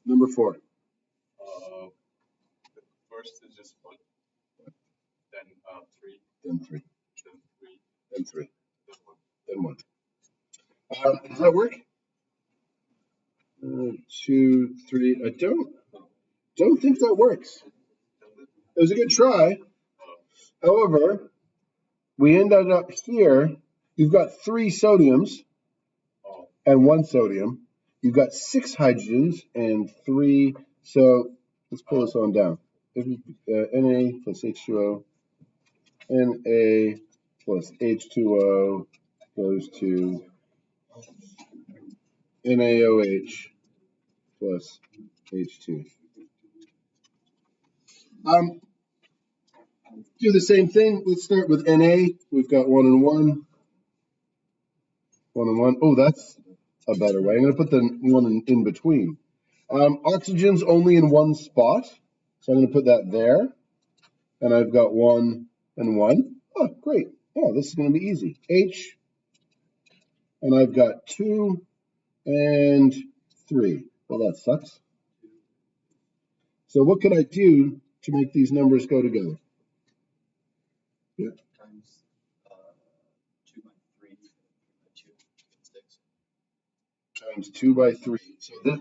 number 4. The first is just 1, then 3, Then 3, then 3, then 3, then 1. then 1. Does that work? 2 3. I don't think that works. It was a good try. However, we ended up here. You've got 3 sodiums and 1 sodium. You've got 6 hydrogens and 3. So let's pull this on down. Na plus H2O. Na plus H2O goes to NaOH plus H2. Do the same thing. Let's start with Na. We've got 1 and 1. 1 and 1. Oh, that's a better way. I'm going to put the one in between. Oxygen's only in one spot, so I'm going to put that there. And I've got 1 and 1. Oh, great. Oh, this is going to be easy. H, and I've got 2 and 3. Well, that sucks. So what could I do to make these numbers go together? Yeah. Times 2 by 3 by 2, 6. Times 2 by 3. So this.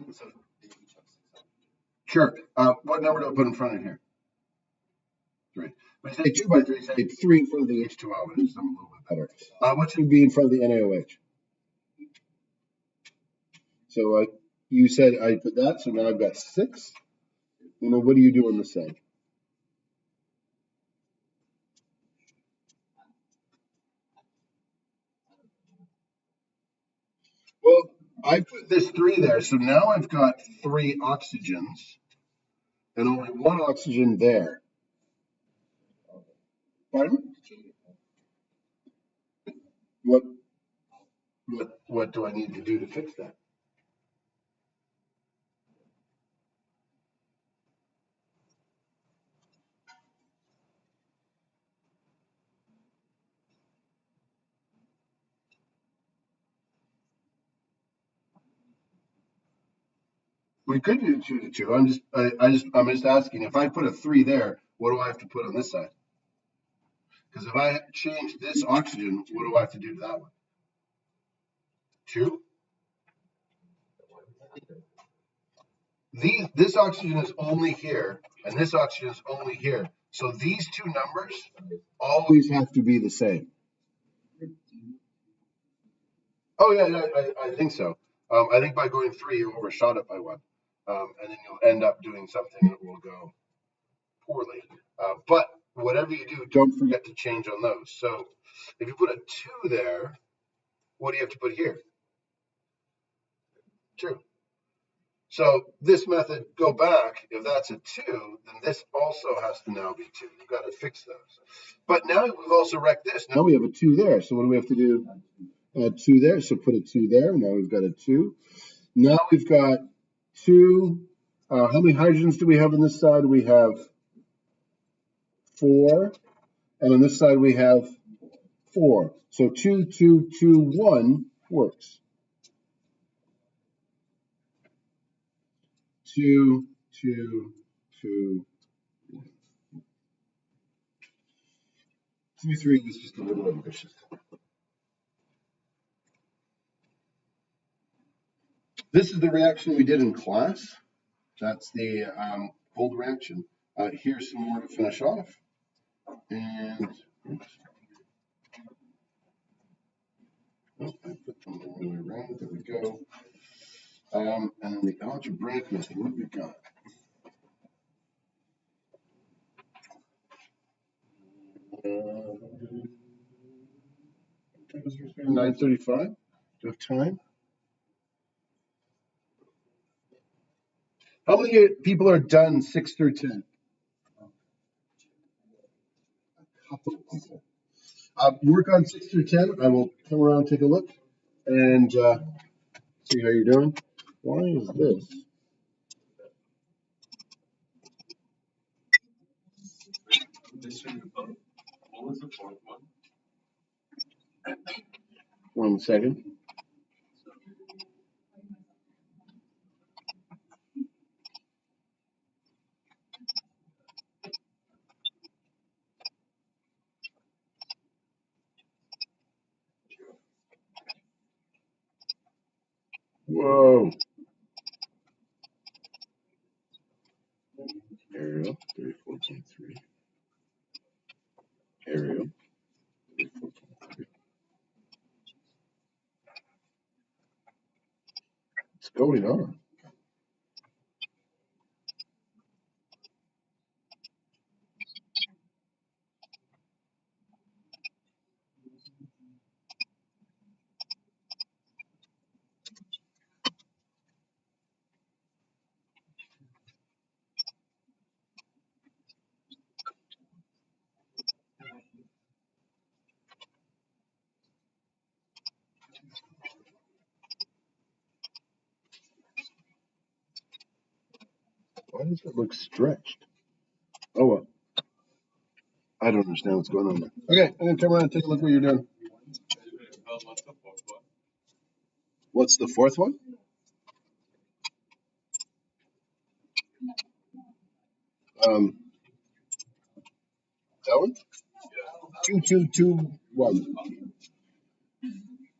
Sure. What number do I put in front of here? 3. When I say 2 by 3, say 3 in front of the H2O, and it's a little bit better. What should be in front of the NaOH? So you said I put that, so now I've got 6. You know, what do you do on this side? Well, I put this 3 there, so now I've got 3 oxygens and only 1 oxygen there. Pardon? What do I need to do to fix that? We could do 2 to 2. I'm just asking, if I put a 3 there, what do I have to put on this side? Because if I change this oxygen, what do I have to do to that one? 2? This oxygen is only here, and this oxygen is only here. So these 2 numbers always have to be the same. Oh yeah, I think so. I think by going 3, you overshot it by 1, and then you'll end up doing something that will go poorly. But whatever you do, don't forget to change on those. So if you put a 2 there, what do you have to put here? 2. So this method, go back. If that's a 2, then this also has to now be 2. You've got to fix those. But now we've also wrecked this. Now we have a 2 there. So what do we have to do? Add 2 there. So put a 2 there. Now we've got a 2. Now we've got 2. How many hydrogens do we have on this side? We have 4. And on this side we have 4. So 2, 2, 2, 1 works. 2, 2, 2, 2, 3 is just a little ambitious. This is the reaction we did in class. That's the cold reaction. Here's some more to finish off. And oops. Oh, I put them the wrong way around. There we go. And then the algebraic method. What have we got? Uh, 9:35. Do you have time? How many people are done 6 through 10? A couple of people. Work on 6 through 10. I will come around, take a look, and see how you're doing. Why is this? What was the 4th one? 1 second. Whoa. Arial, 34.3. Arial, 34.3. What's going on? Why does it look stretched? Oh well. I don't understand what's going on there. Okay, I'm gonna come around and take a look what you're doing. What's the fourth one? What's the fourth one? That one? 2221.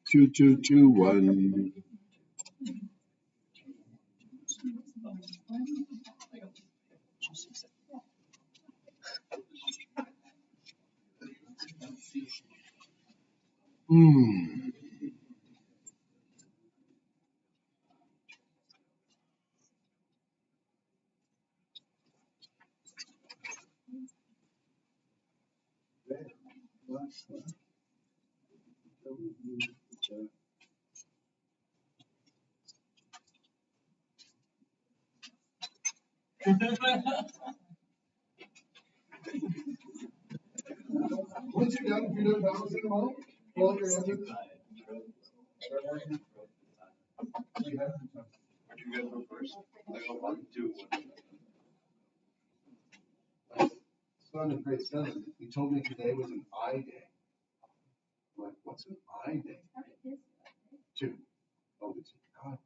2221. Hmm. Once you're done, if you're done balancing them all, pull out your answers. Where'd you guys go first? I go 1, 2. Son in grade 7, he told me today was an eye day. I'm like, what's an eye day? 2. Oh, it's God.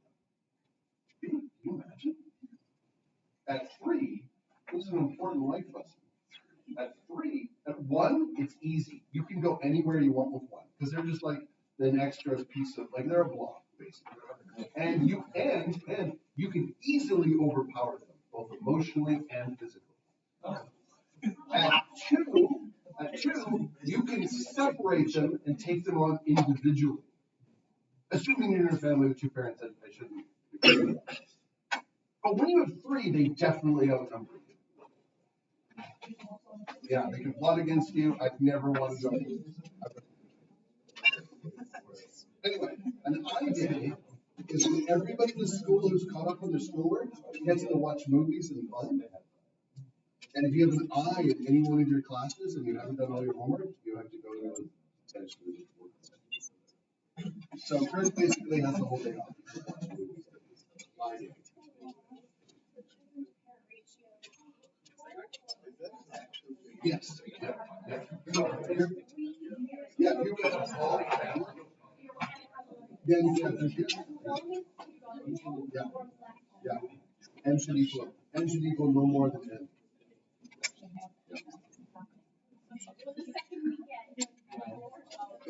Can you imagine? At 3, this is an important life lesson. At 3, at 1, it's easy. You can go anywhere you want with 1 because they're just like an extra piece of, like they're a block basically. And you can easily overpower them, both emotionally and physically. At two, you can separate them and take them on individually. Assuming you're in a family with 2 parents, I shouldn't be. But when you have 3, they definitely outnumber you. Yeah, they can plot against you. I've never wanted to go. Anyway, an eye day is when everybody in the school who's caught up on their schoolwork gets to watch movies and fun. And if you have an eye in any one of your classes and you haven't done all your homework, you have to go to potentially work. So Chris basically has the whole day off. Yes. Yeah, you guys are all family. Then you have to do. Yeah. N should equal no more than N.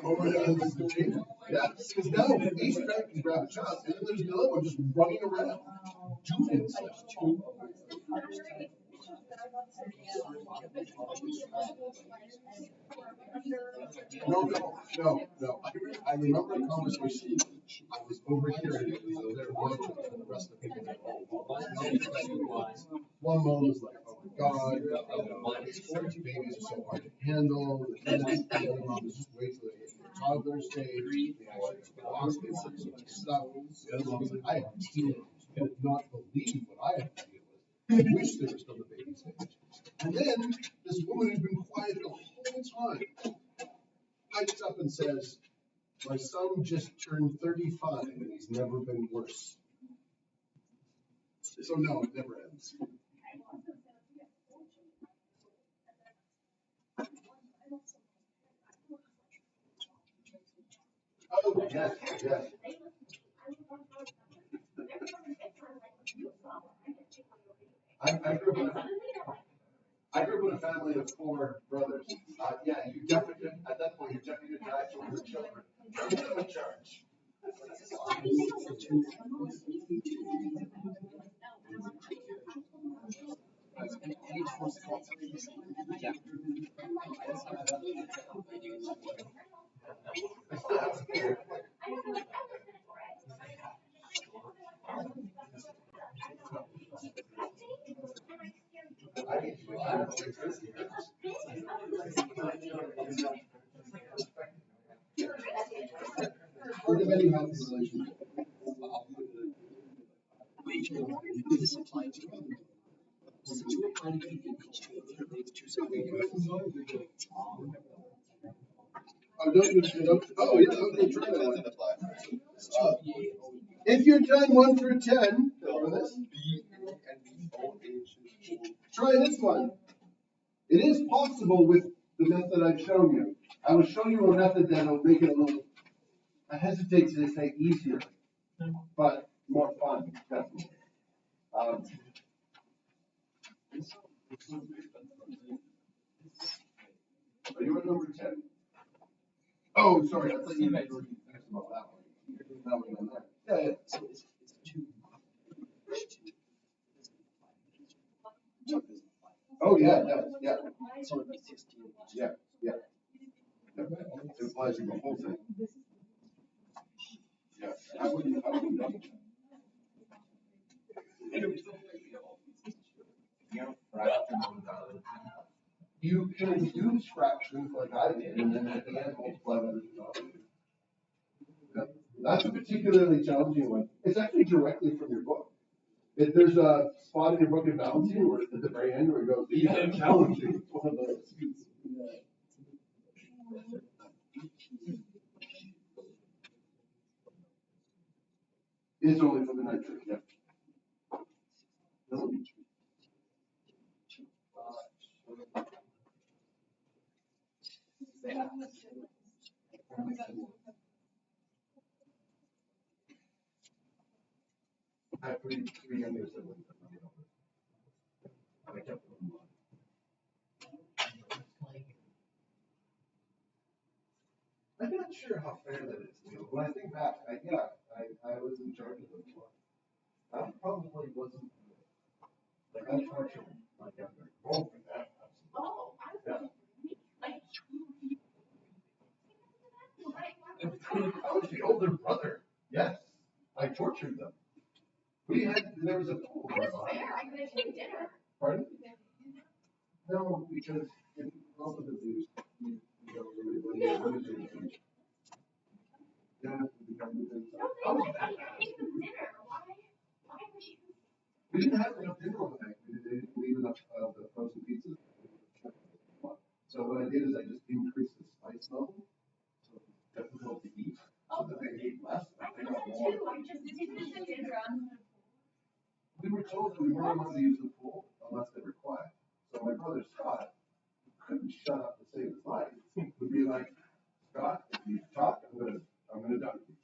Oh, yeah, this is the change. Yeah, because now each parent can grab a child, and then there's another one just running around doing stuff. No. I remember a conversation. I was over here and they were watching, and the rest of the people were like, one mom was like, oh my God, these 42 babies are so hard to handle. The other mom was just wait till they get to the toddler stage. They actually walk, they so much stuff. The other mom was like, I have teenagers. You would not believe what I have to deal with. I wish they were still the baby stage. And then this woman who's been quiet the whole time pipes up and says, my son just turned 35 and he's never been worse. So no, it never ends. Oh, yes. I grew up in a family of 4 brothers. Yeah, you definitely, at that point, you definitely could drive over the children. Put them in charge. Or depending on the relationship. Oh, yeah, okay, try that one. If you're done 1 through 10, over this. Try this one. It is possible with the method I've shown you. I will show you a method that will make it a little, I hesitate to say easier, but more fun, definitely. Are you at number 10? Oh, sorry, I thought you guys were finished about that one. That one on there. Yeah, yeah. So it's two. Oh, yeah, it does, yeah. So it'd be 16. Yeah, yeah. It applies to the whole thing. Yeah, I wouldn't double check. You can use fractions like I did, and then at the end multiply by the denominator. Yeah. That's a particularly challenging one. It's actually directly from your book. There's a spot in your book in balancing where it's at the very end where it goes, yeah, challenging. It's one of those. It's only for the nitrate, yeah. I have three younger siblings. I kept them alive. I'm not sure how fair that is. You know, when I think back, I was in charge of them. I probably wasn't like I tortured my younger. Oh, for that. Absolutely. Yeah. I was the older brother. Yes, I tortured them. There was a pool. I was fair. I could have taken dinner. Pardon? No, because if both of them do, you don't really win the illusion. Yeah, become the thing. No, they take them dinner. Why would you? We didn't have enough dinner overnight. We didn't leave enough of the frozen pizzas. So what I did is I just increased the spice level. So it's difficult to eat. So that they ate less. I did that too. I just didn't have dinner. We were told that we weren't allowed to use the pool unless they were quiet. So my brother Scott couldn't shut up to save his life. Would be like, Scott, if you talk, I'm gonna dunk you.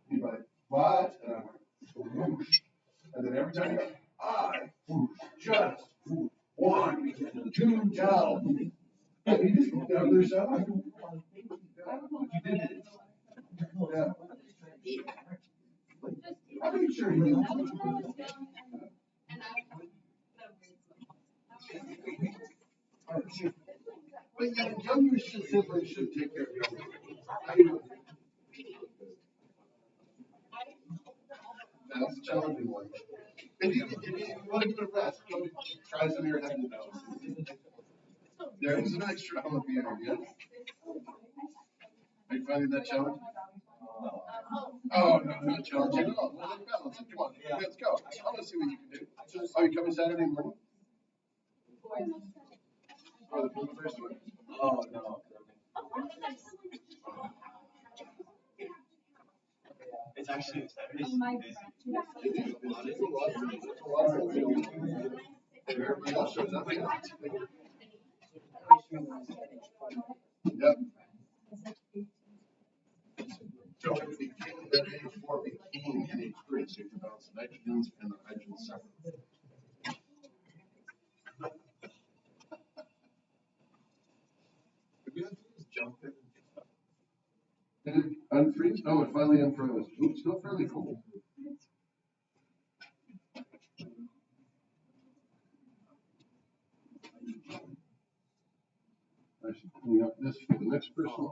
He'd be like, what? And I'm like, whoosh. And then every time he goes, whoosh, just whoosh, 1, 2, tell. And he just went down there, so he did it. Yeah. I'm pretty sure he did. But yeah, younger siblings should take care of younger. That's a challenging one. If you want to give it a rest, go try some of your head and nose. There's an extra jalapeno, yes? Are you finding that challenging? Oh, no, not challenging at all. Well, then balance it. Come on, let's go. I want to see what you can do. Are you coming Saturday morning? Oh, the first one? Oh, no. It's actually Saturday. Everybody else shows up. Yep. So it became that H4 became NH3, so you can balance the nitrogens and the hydrogens separately. Jumping. Did it unfreeze? Oh, it finally unfroze. Ooh, still fairly cold. I should clean up this for the next person.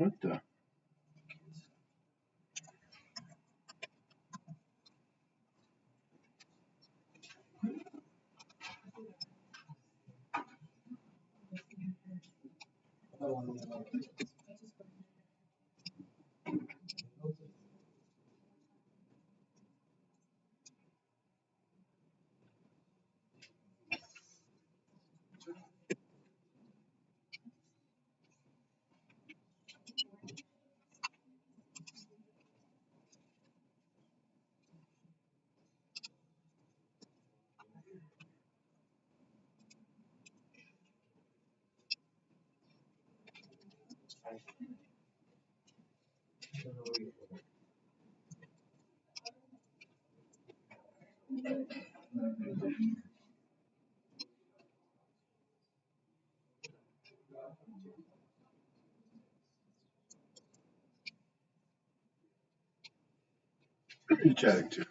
What the? Who are you chatting to?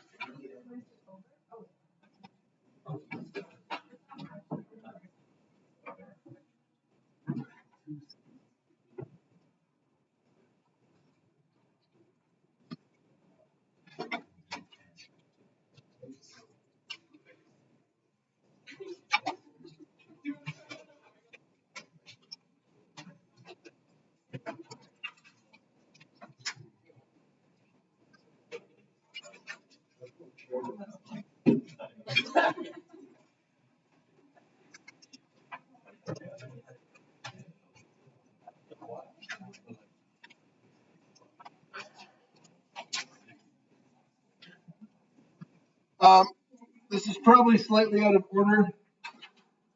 This is probably slightly out of order.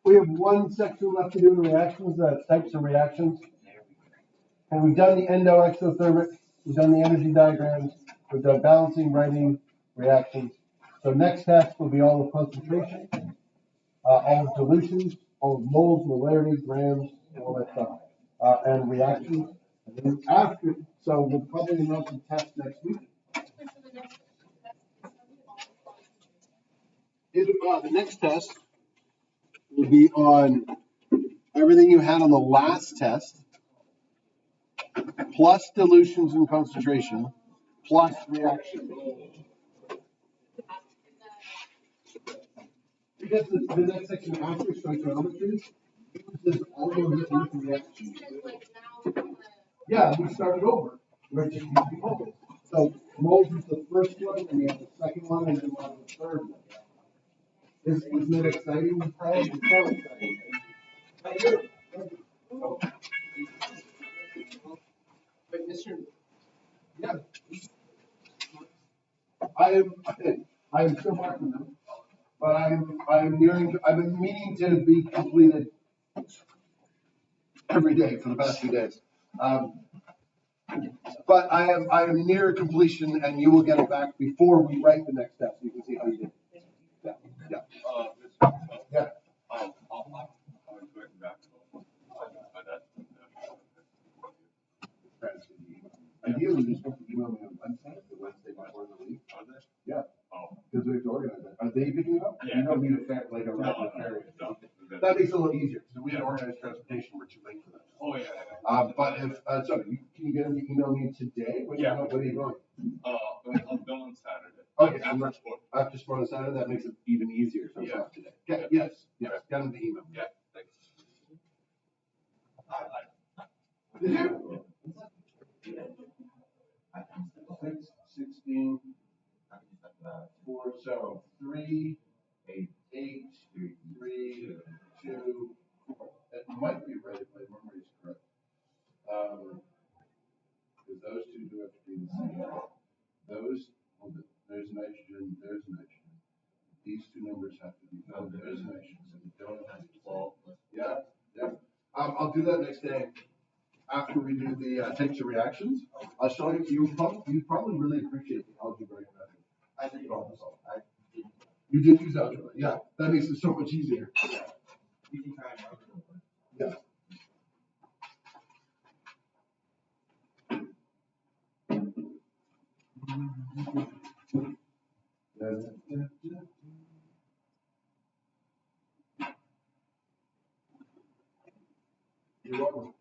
We have one section left to do in reactions, types of reactions. And we've done the endo-exothermic, we've done the energy diagrams, we've done balancing, writing, reactions. So next test will be all of concentration, all of dilutions, all of moles, molarity, grams, all that stuff, and reactions. And then after, so we'll probably announce the test next week. The next test will be on everything you had on the last test, plus dilutions and concentration, plus reaction. Because the next section after stoichiometry uses all of the into reaction. Yeah, we started over. We're just using moles. So moles is the first one, and we have the second one, and then we have the third one. Isn't it exciting? It's so exciting. But Mr. Yeah. I am still marking them, but I'm nearing. I've been meaning to be completed every day for the past few days. But I am near completion, and you will get it back before we write the next step, so you can see how you did. Yeah. Yeah. Yeah. I'll going back. Ideally, you're supposed to email me on Wednesday, the Wednesday before the week. Are they? Yeah. Oh. Because we have to organize it. Are they picking it up? Yeah. You don't need a fair, like a rapid ferry. That makes it a little easier. So we have to organize transportation. We're too late for that. Oh, yeah. But if, so can you get them to email me today? When Yeah. When are you going? I'm going on Saturday. Okay, so After sport. after sport on Saturday, that makes it even easier. So it's Yeah. not today. Yeah, yes, yes, get them to email. Yeah, thanks. Did you? 16, 4, so 3, 8, 3, 2. It might be right if my memory is correct. Because those two do have to be the same. Those, there's nitrogen, there's nitrogen. These two numbers have to be, no, there's nitrogen, so we don't have to 12. Yeah, yeah. I'll do that next day. After we do the types of reactions, I'll show you. You probably really appreciate the algebraic method. I think I did. You did use algebra, yeah. That makes it so much easier. You can try and mark it over. Yeah. You're welcome.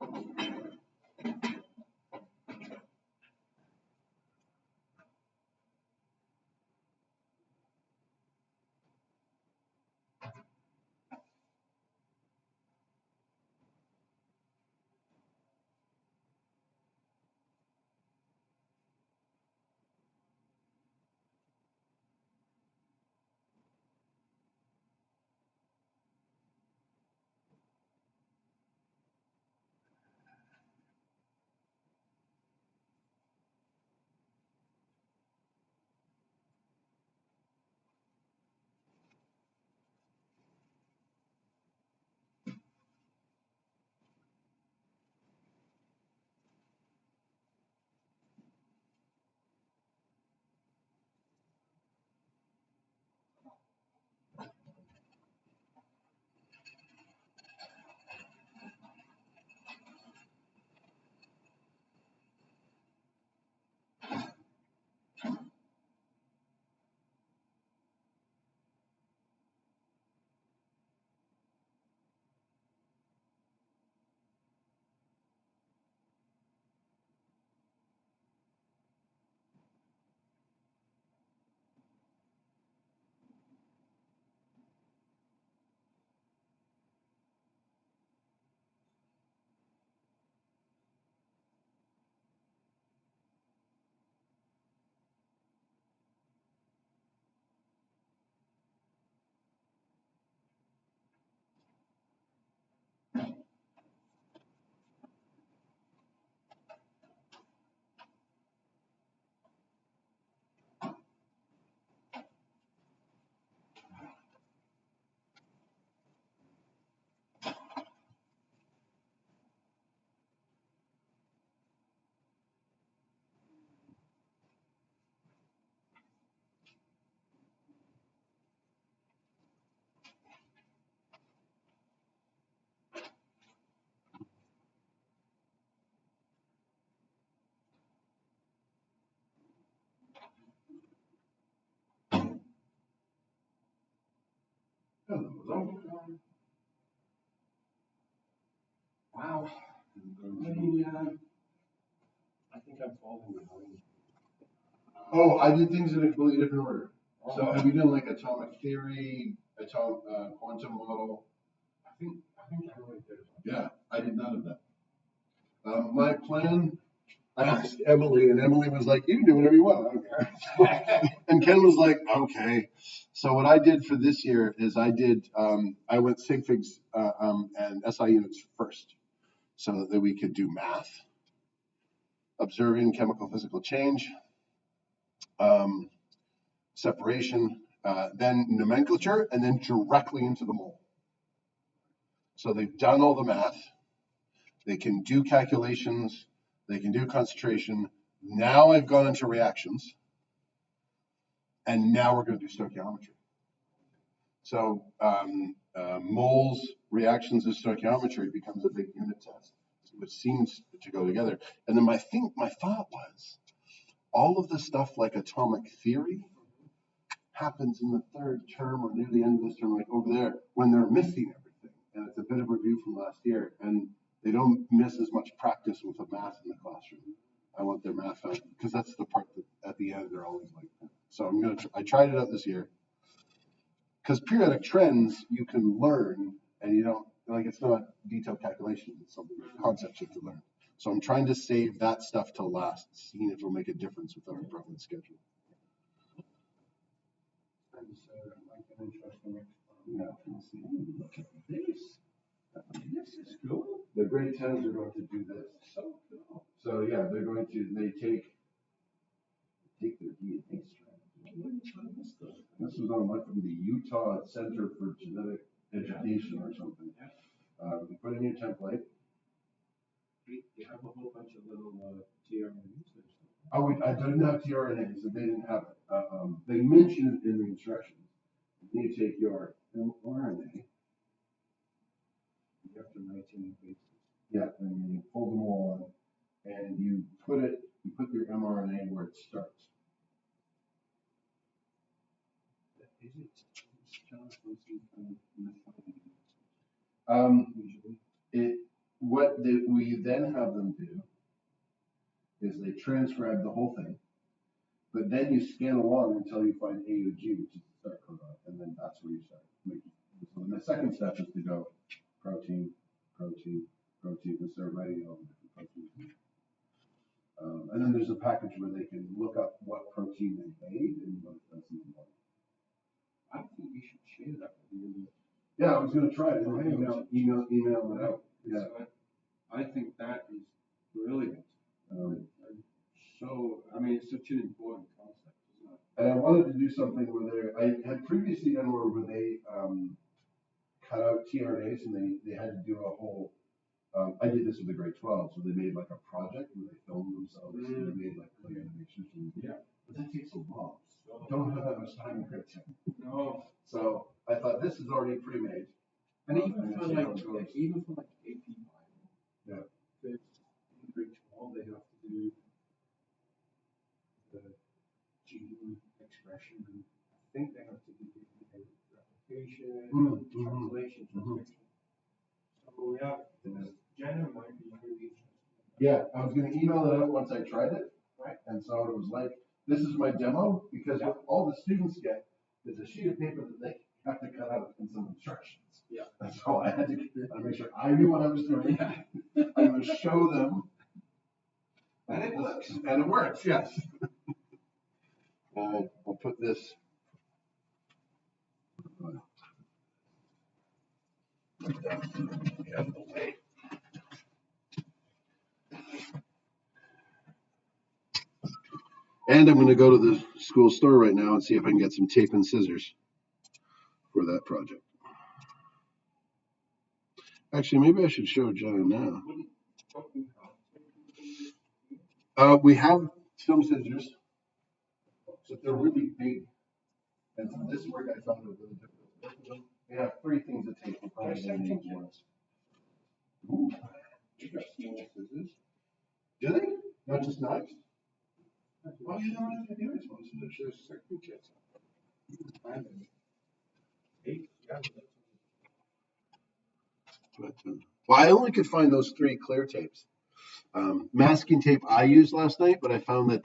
Hello. Wow. I think I'm falling behind. Oh, I did things in a completely different order. So have you done like atomic theory, quantum model? I think I really did it. Yeah, I did none of that. My plan, I asked Emily, and Emily was like, "You can do whatever you want, I don't care." And Ken was like, "Okay." So what I did for this year is I went sig figs and SI units first, so that we could do math, observing chemical physical change, separation, then nomenclature, and then directly into the mole. So they've done all the math. They can do calculations. They can do concentration. Now I've gone into reactions. And now we're going to do stoichiometry. So moles, reactions, and stoichiometry becomes a big unit test, which seems to go together. And then my thought was, all of the stuff like atomic theory happens in the third term or near the end of this term, like over there, when they're missing everything. And it's a bit of review from last year. And they don't miss as much practice with the math in the classroom. I want their math out, because that's the part that at the end they're always like, so I tried it out this year. Because periodic trends you can learn, and you don't, like, it's not detailed calculation, it's something, concepts you have to learn. So I'm trying to save that stuff till last, seeing if it'll make a difference with our improvement schedule. And like an interesting Yeah, let's see. Look at this. This is cool. The grade 10s are going to do this. So cool. So yeah, they take their DNA strand. This was on like from the Utah Center for Genetic Education or something. You put in your template. You have a whole bunch of little tRNAs. Oh, I didn't have tRNA, so they didn't have it. They mentioned it in the instructions. You take your mRNA. You have to write in bases. Yeah, and you pull them all on, and you put your mRNA where it starts. Is it Usually. What we then have them do is they transcribe the whole thing, but then you scan along until you find AUG, which is the start codon, and then that's where you start making. So then the second step is to go protein, protein, protein, and start writing all the different proteins. And then there's a package where they can look up what protein they made and what it does in the body. I think you should share that with you. Yeah, I was going to try it. Email it out. Yeah. I think that is brilliant. I mean, it's such an important concept, isn't it? And I wanted to do something where I had previously done where they cut out tRNAs and they had to do a whole. I did this with the grade 12, so they made like a project where they filmed themselves and they made like play animations. Yeah, but that takes a long. So I don't have that much time in grade 10. No. So I thought this is already pre-made. And even for like AP Bio, yeah, in grade 12 they have to do the gene expression. And I think they have to do replication, translation, transcription. So yeah, Jenna might be really interesting. Yeah, I was going to email it out once I tried it, right? And so it was like, this is my demo, because what all the students get is a sheet of paper that they have to cut out and some instructions. Yeah. And so I had to make sure I knew what I was doing. I'm going to show them. And it works. And it works, yes. I'll put this. And I'm going to go to the school store right now and see if I can get some tape and scissors for that project. Actually, maybe I should show Jenna now. We have some scissors, so they're really big. And for this work, I found it really difficult. We have 3 things to take. Ooh. You got small scissors. Do they? Not just knives? Well, you don't have to do it. There's second kits. 8, yeah. Well, I only could find those 3 clear tapes. Masking tape I used last night, but I found that